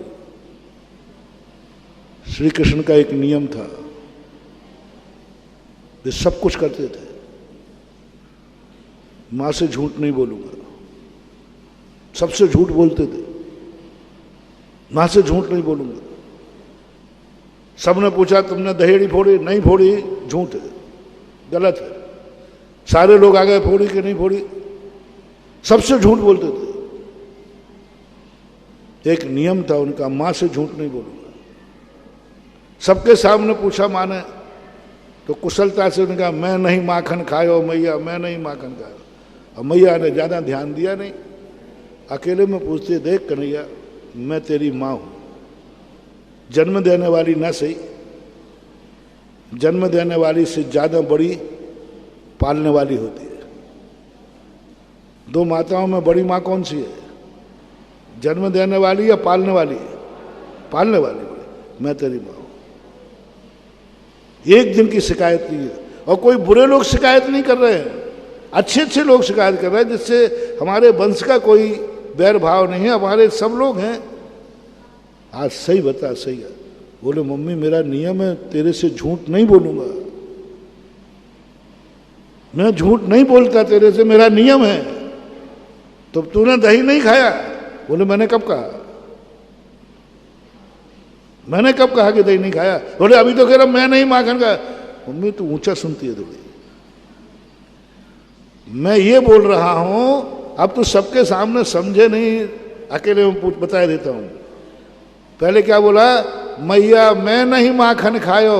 श्री कृष्ण का एक नियम था, वे सब कुछ करते थे। मां से झूठ नहीं बोलूंगा, सबसे झूठ बोलते थे। मां से झूठ नहीं बोलूंगा। सबने पूछा तुमने दहेड़ी फोड़ी? नहीं फोड़ी, झूठ है, गलत है। सारे लोग आ गए फोड़ी कि नहीं फोड़ी, सबसे झूठ बोलते थे। एक नियम था उनका, मां से झूठ नहीं बोलूंगा। सबके सामने पूछा मां ने तो कुशलता से उन्होंने कहा मैं नहीं माखन खायो मैया, मैं नहीं माखन खायो। और मैया ने ज्यादा ध्यान दिया नहीं, अकेले में पूछते देख कन्हैया मैं तेरी मां हूं, जन्म देने वाली ना सही, जन्म देने वाली से ज्यादा बड़ी पालने वाली होती है। 2 माताओं में बड़ी मां कौन सी है? जन्म देने वाली या पालने वाली? पालने वाली बड़ी। मैं तेरी मां हूं। एक दिन की शिकायत नहीं है। और कोई बुरे लोग शिकायत नहीं कर रहे हैं, अच्छे अच्छे लोग शिकायत कर रहे हैं, जिससे हमारे वंश का कोई बैर भाव नहीं है, हमारे सब लोग हैं। आज सही बता, सही है। बोले मम्मी मेरा नियम है तेरे से झूठ नहीं बोलूंगा, मैं झूठ नहीं बोलता तेरे से, मेरा नियम है। तो तूने दही नहीं खाया? बोले मैंने कब कहा, मैंने कब कहा कि दही नहीं खाया? बोले अभी तो कह रहा मैं नहीं माखन खाया। मम्मी तू ऊंचा सुनती है थोड़ी। मैं ये बोल रहा हूं, अब तो सबके सामने समझे नहीं, अकेले में बता देता हूं। पहले क्या बोला? मैया मैं नहीं माखन खायो,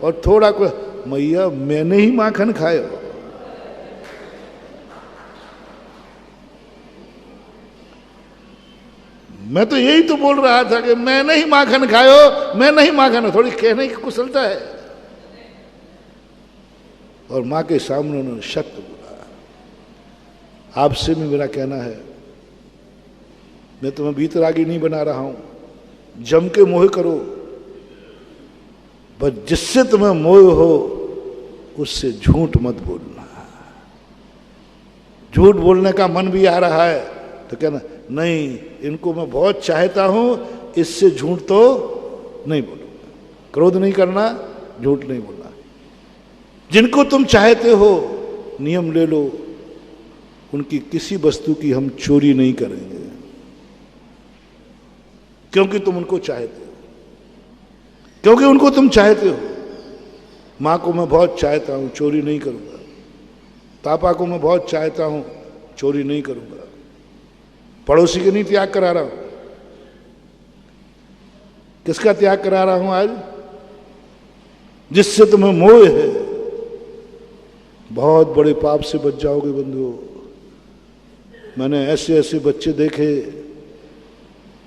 और थोड़ा को, मैया मैंने ही माखन खाया। मैं तो यही तो बोल रहा था कि मैं नहीं माखन खायो, मैं नहीं माखन, थोड़ी कहने की कुशलता है। और मां के सामने उन्होंने सत्य बोला। आपसे भी मेरा कहना है, मैं तुम्हें वीतरागी नहीं बना रहा हूं, जम के मोह करो, बस जिससे तुम्हें मोह हो उससे झूठ मत बोलना। झूठ बोलने का मन भी आ रहा है तो कहना नहीं, इनको मैं बहुत चाहता हूं, इससे झूठ तो नहीं बोलूंगा। क्रोध नहीं करना, झूठ नहीं बोलना। जिनको तुम चाहते हो नियम ले लो, उनकी किसी वस्तु की हम चोरी नहीं करेंगे, क्योंकि तुम उनको चाहते हो, क्योंकि उनको तुम चाहते हो। मां को मैं बहुत चाहता हूं, चोरी नहीं करूंगा। पापा को मैं बहुत चाहता हूं, चोरी नहीं करूंगा। पड़ोसी के नहीं त्याग करा रहा हूं, किसका त्याग करा रहा हूं आज? जिससे तुम्हें मोह है। बहुत बड़े पाप से बच जाओगे बंधुओं। मैंने ऐसे ऐसे बच्चे देखे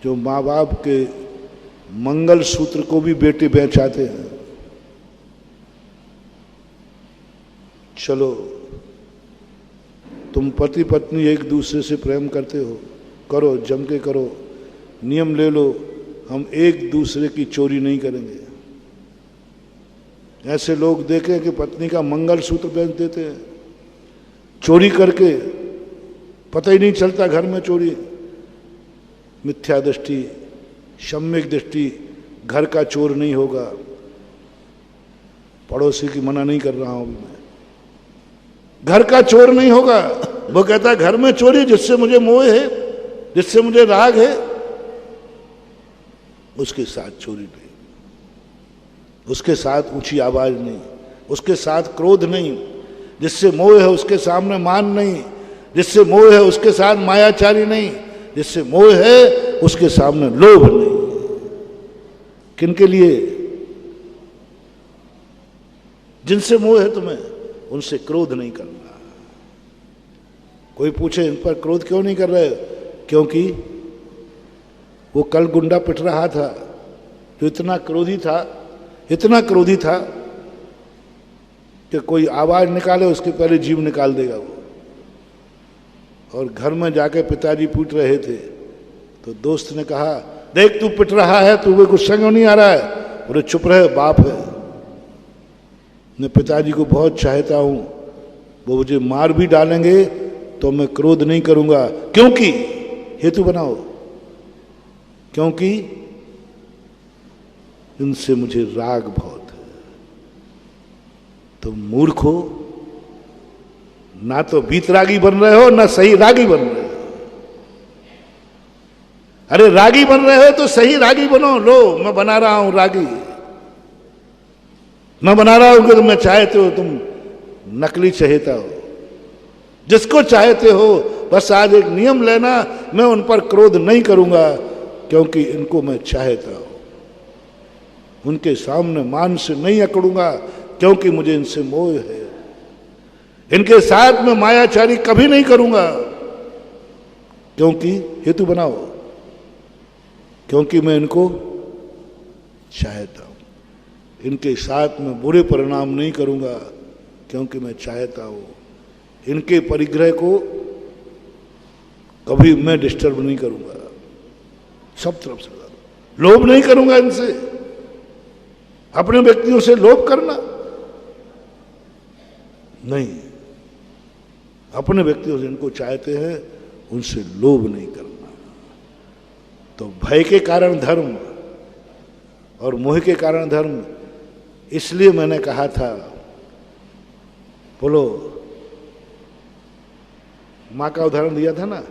जो माँ बाप के मंगल सूत्र को भी बेटे बेचाते हैं। चलो, तुम पति पत्नी एक दूसरे से प्रेम करते हो, करो, जम के करो, नियम ले लो, हम एक दूसरे की चोरी नहीं करेंगे। ऐसे लोग देखे कि पत्नी का मंगल सूत्र बेच देते हैं, चोरी करके, पता ही नहीं चलता घर में चोरी। मिथ्या दृष्टि, सम्यक दृष्टि, घर का चोर नहीं होगा। पड़ोसी की मना नहीं कर रहा हूं मैं, घर का चोर नहीं होगा। वो कहता है घर में चोरी, जिससे मुझे मोह है, जिससे मुझे राग है, उसके साथ चोरी नहीं, उसके साथ ऊंची आवाज नहीं, उसके साथ क्रोध नहीं। जिससे मोह है उसके सामने मान नहीं, जिससे मोह है उसके साथ मायाचारी नहीं, जिससे मोह है उसके सामने लोभ नहीं। किनके लिए? जिनसे मोह है तुम्हें, उनसे क्रोध नहीं करना। कोई पूछे इन पर क्रोध क्यों नहीं कर रहे? क्योंकि वो कल गुंडा पिट रहा था, जो इतना क्रोधी था, इतना क्रोधी था कि कोई आवाज निकाले उसके पहले जीव निकाल देगा वो। और घर में जाके पिताजी पीट रहे थे तो दोस्त ने कहा, देख तू पिट रहा है, तू कुछ संग नहीं आ रहा है। बोले चुप रहे, बाप है। मैं पिताजी को बहुत चाहता हूं, वो मुझे मार भी डालेंगे तो मैं क्रोध नहीं करूंगा। क्योंकि, हेतु बनाओ, क्योंकि इनसे मुझे राग बहुत है। तुम मूर्ख हो, ना तो वीतरागी बन रहे हो, ना सही रागी बन रहे हो। अरे रागी बन रहे हो तो सही रागी बनो। लो, मैं बना रहा हूं रागी, मैं बना रहा हूं कि तुम चाहते हो, तुम नकली चहेता हो। जिसको चाहते हो बस आज एक नियम लेना, मैं उन पर क्रोध नहीं करूंगा, क्योंकि इनको मैं चाहता हूं। उनके सामने मान से नहीं अकड़ूंगा, क्योंकि मुझे इनसे मोह है। इनके साथ में मायाचारी कभी नहीं करूंगा, क्योंकि, हेतु बनाओ, क्योंकि मैं इनको चाहता हूं। इनके साथ में बुरे परिणाम नहीं करूंगा, क्योंकि मैं चाहता हूं। इनके परिग्रह को कभी मैं डिस्टर्ब नहीं करूंगा। सब तरफ से लोभ नहीं करूंगा इनसे। अपने व्यक्तियों से लोभ करना नहीं, अपने व्यक्तियों से इनको चाहते हैं, उनसे लोभ नहीं करना। तो भय के कारण धर्म और मोह के कारण धर्म। इसलिए मैंने कहा था, बोलो, माँ का उदाहरण दिया था ना,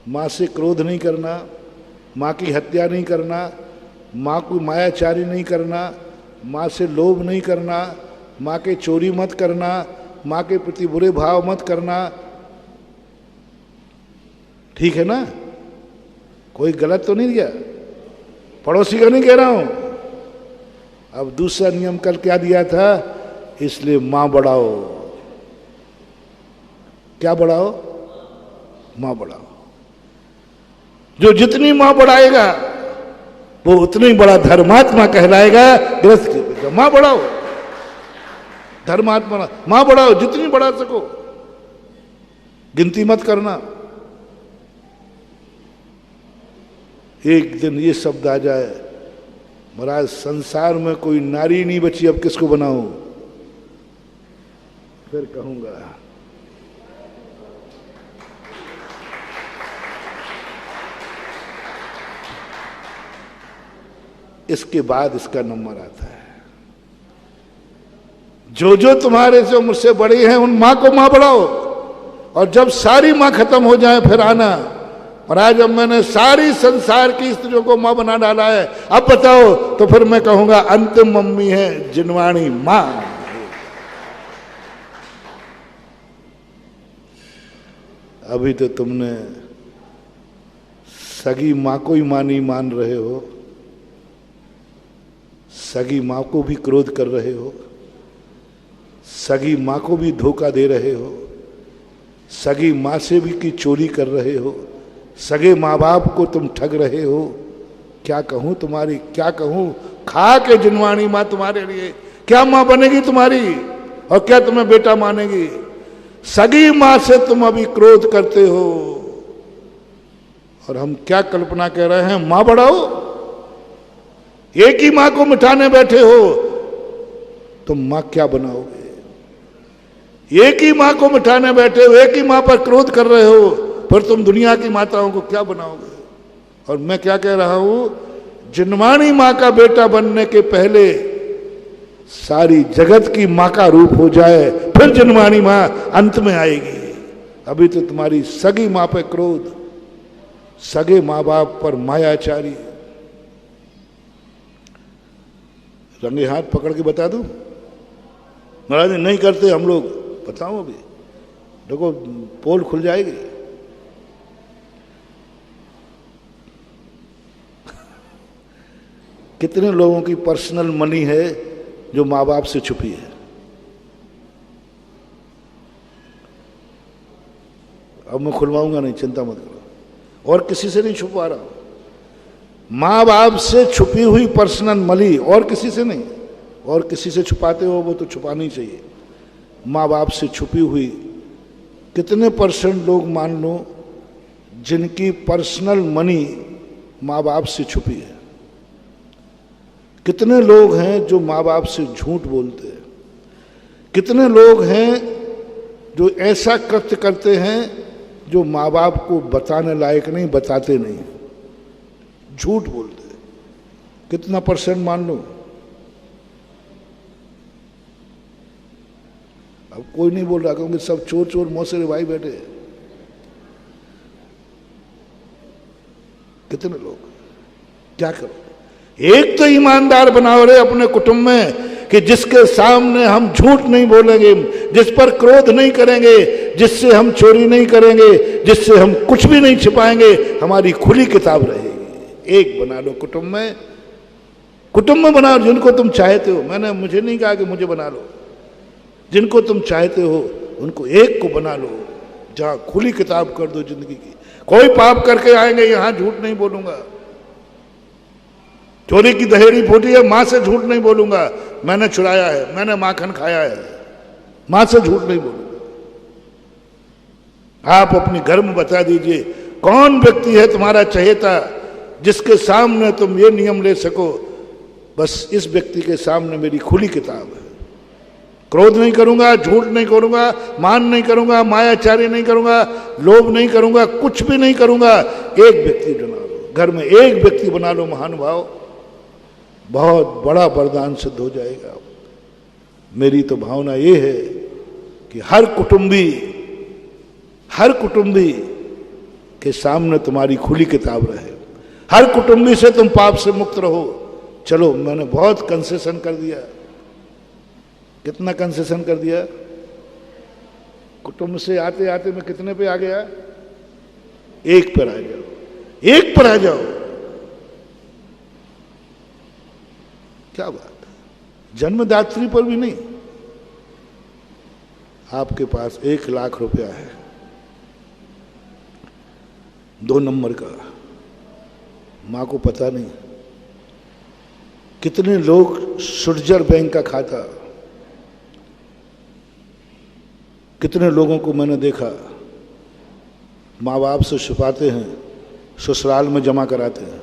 माँ से क्रोध नहीं करना, माँ की हत्या नहीं करना, माँ को मायाचारी नहीं करना, माँ से लोभ नहीं करना, माँ के चोरी मत करना, माँ के प्रति बुरे भाव मत करना। ठीक है ना? कोई गलत तो नहीं दिया? पड़ोसी का नहीं कह रहा हूं, अब दूसरा नियम कल क्या दिया था, इसलिए मां बढ़ाओ। क्या बढ़ाओ? मां बढ़ाओ। जो जितनी मां बढ़ाएगा वो उतना ही बड़ा धर्मात्मा कहलाएगा। गृहस्थ की अपेक्षा मां बढ़ाओ, धर्मात्मा मां बढ़ाओ, जितनी बढ़ा सको, गिनती मत करना। एक दिन ये शब्द आ जाए, महाराज संसार में कोई नारी नहीं बची, अब किसको बनाऊं? फिर कहूंगा इसके बाद इसका नंबर आता है। जो जो तुम्हारे से मुझसे बड़ी हैं उन मां को मां बढ़ाओ, और जब सारी मां खत्म हो जाए फिर आना। महाराज अब मैंने सारी संसार की स्त्रियों को मां बना डाला है, अब बताओ, तो फिर मैं कहूंगा अंतिम मम्मी है जिनवाणी मां। अभी तो तुमने सगी मां को ही मां नहीं मान रहे हो, सगी मां को भी क्रोध कर रहे हो, सगी मां को भी धोखा दे रहे हो, सगी मां से भी की चोरी कर रहे हो, सगे माँ बाप को तुम ठग रहे हो। क्या कहूं तुम्हारी, क्या कहूं? खा के जिनवाणी मां तुम्हारे लिए क्या मां बनेगी तुम्हारी, और क्या तुम्हें बेटा मानेगी? सगी मां से तुम अभी क्रोध करते हो, और हम क्या कल्पना कह रहे हैं, मां बढ़ाओ। एक ही मां को मिठाने बैठे हो, तुम मां क्या बनाओगे? एक ही मां को मिठाने बैठे हो, एक ही मां पर क्रोध कर रहे हो, फिर तुम दुनिया की माताओं को क्या बनाओगे? और मैं क्या कह रहा हूं, जिनवाणी मां का बेटा बनने के पहले सारी जगत की मां का रूप हो जाए, फिर जिनवाणी मां अंत में आएगी। अभी तो तुम्हारी सगी मां पे क्रोध, सगे मां बाप पर मायाचारी। रंगे हाथ पकड़ के बता दूं? महाराज नहीं करते हम लोग, बताऊं अभी, देखो पोल खुल जाएगी। कितने लोगों की पर्सनल मनी है जो मां बाप से छुपी है? अब मैं खुलवाऊंगा नहीं, चिंता मत करो, और किसी से नहीं छुपा रहा हूं। मां बाप से छुपी हुई पर्सनल मनी, और किसी से नहीं। और किसी से छुपाते हो वो तो छुपानी चाहिए। मां बाप से छुपी हुई कितने % लोग मान लो जिनकी पर्सनल मनी मां बाप से छुपी है? कितने लोग हैं जो मां बाप से झूठ बोलते हैं? कितने लोग हैं जो ऐसा कृत्य करते हैं जो मां बाप को बताने लायक नहीं, बताते नहीं, झूठ बोलते हैं? कितना % मान लो? अब कोई नहीं बोल रहा क्योंकि सब चोर चोर मौसेरे भाई बैठे हैं। कितने लोग, क्या करो? एक तो ईमानदार बनाओ रे अपने कुटुंब में कि जिसके सामने हम झूठ नहीं बोलेंगे, जिस पर क्रोध नहीं करेंगे, जिससे हम चोरी नहीं करेंगे, जिससे हम कुछ भी नहीं छिपाएंगे, हमारी खुली किताब रहेगी। एक बना लो कुटुंब में, कुटुंब में बनाओ जिनको तुम चाहते हो। मैंने मुझे नहीं कहा कि मुझे बना लो, जिनको तुम चाहते हो उनको एक को बना लो, जहां खुली किताब कर दो जिंदगी की। कोई पाप करके आएंगे, यहां झूठ नहीं बोलूंगा। चोरी की दहेड़ी फूटी है, मां से झूठ नहीं बोलूंगा, मैंने चुराया है, मैंने माखन खाया है, मां से झूठ नहीं बोलूंगा। आप अपने घर में बता दीजिए कौन व्यक्ति है तुम्हारा चहेता जिसके सामने तुम ये नियम ले सको, बस इस व्यक्ति के सामने मेरी खुली किताब है, क्रोध नहीं करूंगा, झूठ नहीं करूंगा, मान नहीं करूंगा, मायाचारी नहीं करूंगा, लोभ नहीं करूंगा, कुछ भी नहीं करूंगा। एक व्यक्ति बना लो, घर में एक व्यक्ति बना लो महानुभाव, बहुत बड़ा वरदान सिद्ध हो जाएगा। मेरी तो भावना ये है कि हर कुटुंबी के सामने तुम्हारी खुली किताब रहे, हर कुटुंबी से तुम पाप से मुक्त रहो। चलो मैंने बहुत कंसेशन कर दिया। कितना कंसेशन कर दिया? कुटुंब से आते आते मैं कितने पे आ गया? 1 पर आ जाओ, 1 पर आ जाओ। क्या बात है? जन्मदात्री पर भी नहीं। आपके पास 1 लाख रुपया है 2 नंबर का, मां को पता नहीं। कितने लोग शुरजर बैंक का खाता, कितने लोगों को मैंने देखा माँ बाप से छुपाते हैं, ससुराल में जमा कराते हैं।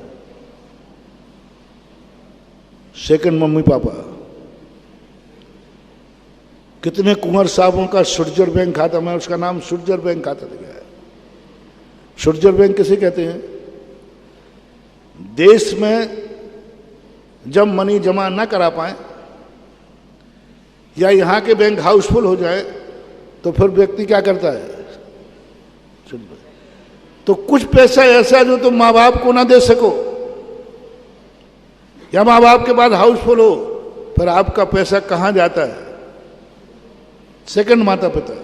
सेकंड मम्मी पापा, कितने कुंवर साहबों का शुरजर बैंक खाता, मैं उसका नाम शुरजर बैंक खाता दिया है। शुरजर बैंक किसे कहते हैं? देश में जब मनी जमा ना करा पाए या यहां के बैंक हाउसफुल हो जाए तो फिर व्यक्ति क्या करता है? तो कुछ पैसा ऐसा जो तुम माँ बाप को ना दे सको या माँ बाप के बाद हाउसफुल हो, फिर आपका पैसा कहां जाता है? सेकंड माता पिता,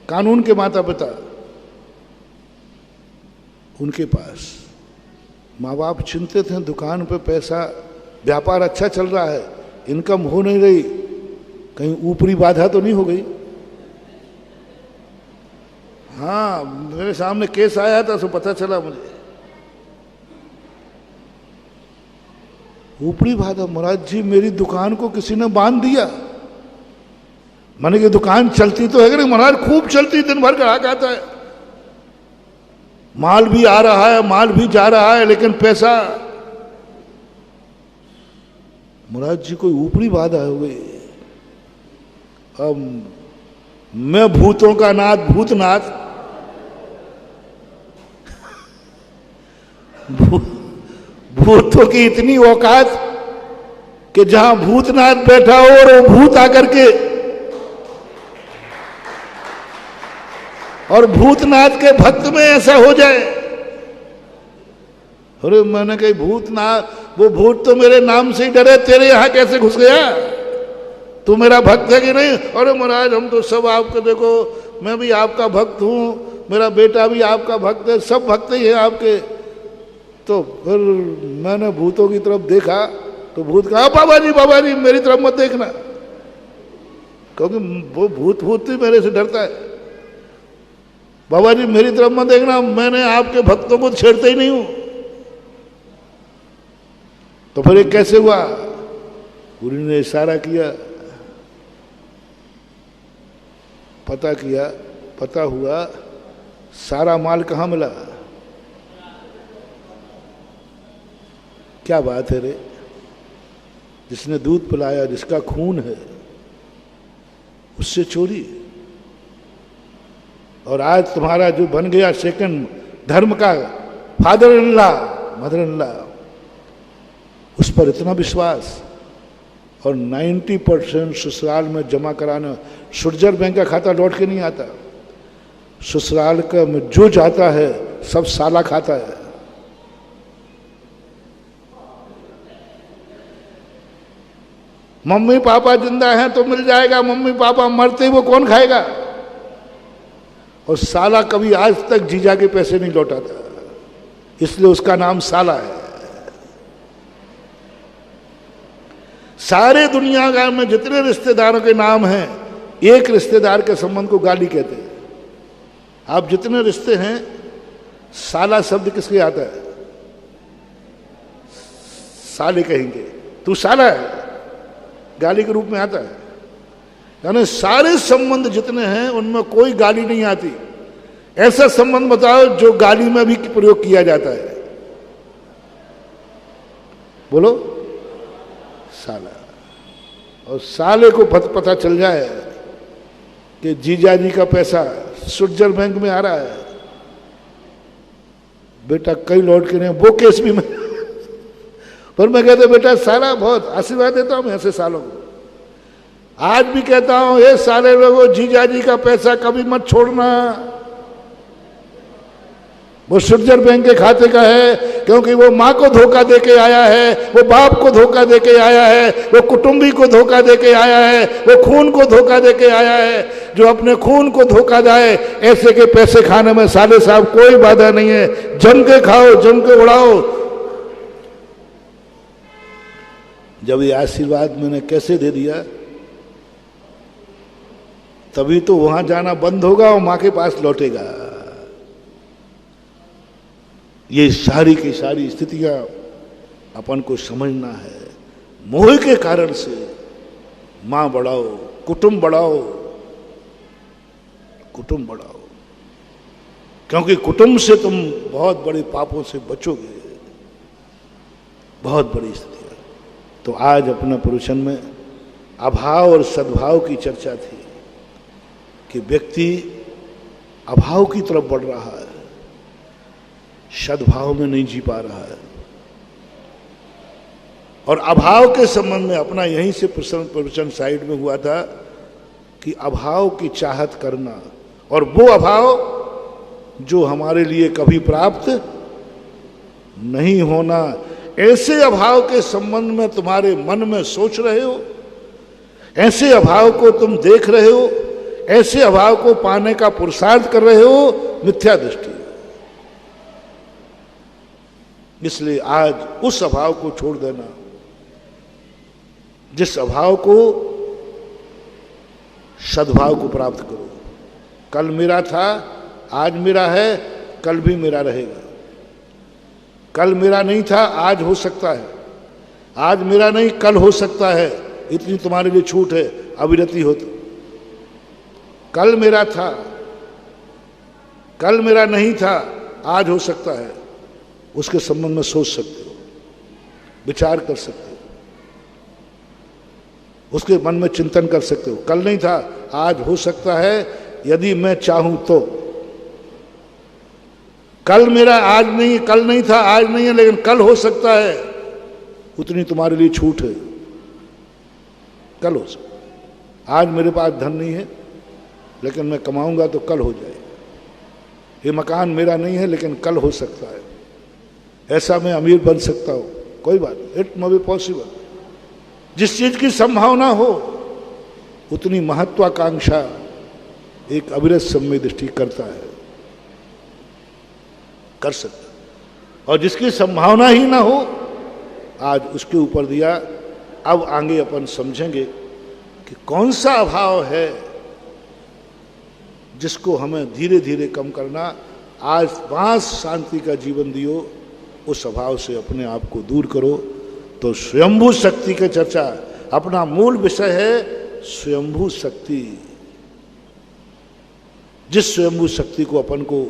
कानून के माता पिता, उनके पास। माँ बाप चिंतित हैं, दुकान पे पैसा, व्यापार अच्छा चल रहा है, इनकम हो नहीं रही, कहीं ऊपरी बाधा तो नहीं हो गई। हाँ, मेरे सामने केस आया था तो पता चला मुझे। ऊपरी बाधा, महाराज जी मेरी दुकान को किसी ने बांध दिया। मैंने कहा दुकान चलती तो है कि नहीं? महाराज खूब चलती, दिन भर ग्राहक आता है, माल भी आ रहा है, माल भी जा रहा है, लेकिन पैसा। महाराज जी कोई ऊपरी बाधा हो गई। अब मैं भूतों का नाथ, भूतनाथ, भूतों की इतनी औकात कि जहां भूतनाथ बैठा हो और वो भूत आकर के, और भूतनाथ के भक्त में ऐसा हो जाए। अरे मैंने कही भूतनाथ, वो भूत तो मेरे नाम से ही डरे, तेरे यहां कैसे घुस गया? तू मेरा भक्त है कि नहीं? अरे महाराज हम तो सब आपको, देखो मैं भी आपका भक्त हूं, मेरा बेटा भी आपका भक्त है, सब भक्त ही है आपके। तो फिर मैंने भूतों की तरफ देखा तो भूत कहा बाबा जी मेरी तरफ मत देखना, क्योंकि वो भूत ही मेरे से डरता है। बाबा जी मेरी तरफ मत देखना, मैंने आपके भक्तों को छेड़ता ही नहीं हूं। तो फिर ये कैसे हुआ? गुरु ने इशारा किया, पता किया, पता हुआ सारा माल कहाँ मिला। क्या बात है रे, जिसने दूध पिलाया, जिसका खून है, उससे चोरी। और आज तुम्हारा जो बन गया सेकंड धर्म का father in law, mother in law, उस पर इतना विश्वास। और 90% ससुराल में जमा कराना। शुरजर बैंक का खाता लौट के नहीं आता, ससुराल का में जो जाता है सब साला खाता है। मम्मी पापा जिंदा हैं तो मिल जाएगा, मम्मी पापा मरते ही वो कौन खाएगा? और साला कभी आज तक जीजा के पैसे नहीं लौटाता, इसलिए उसका नाम साला है। सारे दुनिया में जितने रिश्तेदारों के नाम हैं, एक रिश्तेदार के संबंध को गाली कहते हैं। आप जितने रिश्ते हैं, साला शब्द किसके आता है? साले कहेंगे, तू साला है, गाली के रूप में आता है। यानी सारे संबंध जितने हैं उनमें कोई गाली नहीं आती। ऐसा संबंध बताओ जो गाली में भी प्रयोग किया जाता है। बोलो, साला। और साले को पता चल जाए कि जीजा जी का पैसा शुरजर बैंक में आ रहा है, बेटा कई लौट के नहीं, वो केस भी मैं पर मैं कहता बेटा साला, बहुत आशीर्वाद देता हूं मैं ऐसे सालों को। आज भी कहता हूं, ये सारे लोगों, जीजा जी का पैसा कभी मत छोड़ना, वो शुरजर बैंक के खाते का है, क्योंकि वो माँ को धोखा देके आया है, वो बाप को धोखा देके आया है, वो कुटुंबी को धोखा देके आया है, वो खून को धोखा देके आया है। जो अपने खून को धोखा जाए, ऐसे के पैसे खाने में साले साहब कोई बाधा नहीं है। जम के खाओ, जम के उड़ाओ। जब ये आशीर्वाद मैंने कैसे दे दिया, तभी तो वहां जाना बंद होगा और मां के पास लौटेगा। ये सारी की सारी स्थितियां अपन को समझना है। मोह के कारण से मां बढ़ाओ, कुटुंब बढ़ाओ, कुटुंब बढ़ाओ, क्योंकि कुटुंब से तुम बहुत बड़े पापों से बचोगे। बहुत बड़ी स्थिति है। तो आज अपना प्रवचन में अभाव और सद्भाव की चर्चा थी कि व्यक्ति अभाव की तरफ बढ़ रहा है, सद्भाव में नहीं जी पा रहा है। और अभाव के संबंध में अपना यहीं से प्रवचन साइड में हुआ था कि अभाव की चाहत करना और वो अभाव जो हमारे लिए कभी प्राप्त नहीं होना, ऐसे अभाव के संबंध में तुम्हारे मन में सोच रहे हो, ऐसे अभाव को तुम देख रहे हो, ऐसे अभाव को पाने का पुरुषार्थ कर रहे हो, मिथ्या दृष्टि। इसलिए आज उस अभाव को छोड़ देना, जिस अभाव को सद्भाव को प्राप्त करो। कल मेरा था, आज मेरा है, कल भी मेरा रहेगा। कल मेरा नहीं था, आज हो सकता है। आज मेरा नहीं, कल हो सकता है। इतनी तुम्हारे लिए छूट है, अविरति हो तो। कल मेरा था, कल मेरा नहीं था, आज हो सकता है। उसके संबंध में सोच सकते हो, विचार कर सकते हो, उसके मन में चिंतन कर सकते हो। कल नहीं था, आज हो सकता है यदि मैं चाहूं तो। कल मेरा आज नहीं, कल नहीं था, आज नहीं है, लेकिन कल हो सकता है। उतनी तुम्हारे लिए छूट है, कल हो सकता है। आज मेरे पास धन नहीं है, लेकिन मैं कमाऊंगा तो कल हो जाएगा। ये मकान मेरा नहीं है, लेकिन कल हो सकता है। ऐसा मैं अमीर बन सकता हूं, कोई बात नहीं, इट मे बी पॉसिबल। जिस चीज की संभावना हो उतनी महत्वाकांक्षा एक अविरत समय दृष्टि करता है, कर सकता। और जिसकी संभावना ही ना हो, आज उसके ऊपर दिया। अब आगे अपन समझेंगे कि कौन सा अभाव है जिसको हमें धीरे धीरे कम करना। आज 5 शांति का जीवन दियो, उस अभाव से अपने आप को दूर करो। तो स्वयंभू शक्ति की चर्चा अपना मूल विषय है, स्वयंभू शक्ति। जिस स्वयंभू शक्ति को अपन को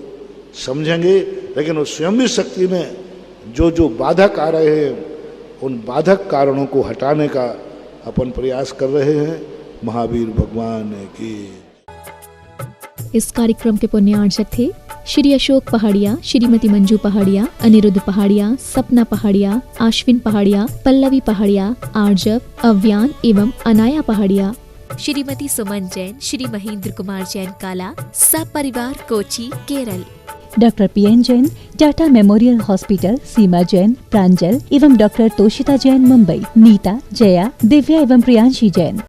समझेंगे, लेकिन उस स्वयंभू शक्ति में जो जो बाधक आ रहे हैं, उन बाधक कारणों को हटाने का अपन प्रयास कर रहे हैं। महावीर भगवान की। इस कार्यक्रम के पुण्यार्चक थे श्री अशोक पहाड़िया, श्रीमती मंजू पहाड़िया, अनिरुद्ध पहाड़िया, सपना पहाड़िया, आश्विन पहाड़िया, पल्लवी पहाड़िया, आर्जव, अव्यान एवं अनाया पहाड़िया। श्रीमती सुमन जैन, श्री महेंद्र कुमार जैन काला, सब परिवार Kochi, Kerala. Doctor P N Jain, Tata memorial hospital, Seema Jain, Pranjal एवं डॉक्टर तोशिता जैन मुंबई। नीता, जया, दिव्या एवं प्रियांशी जैन।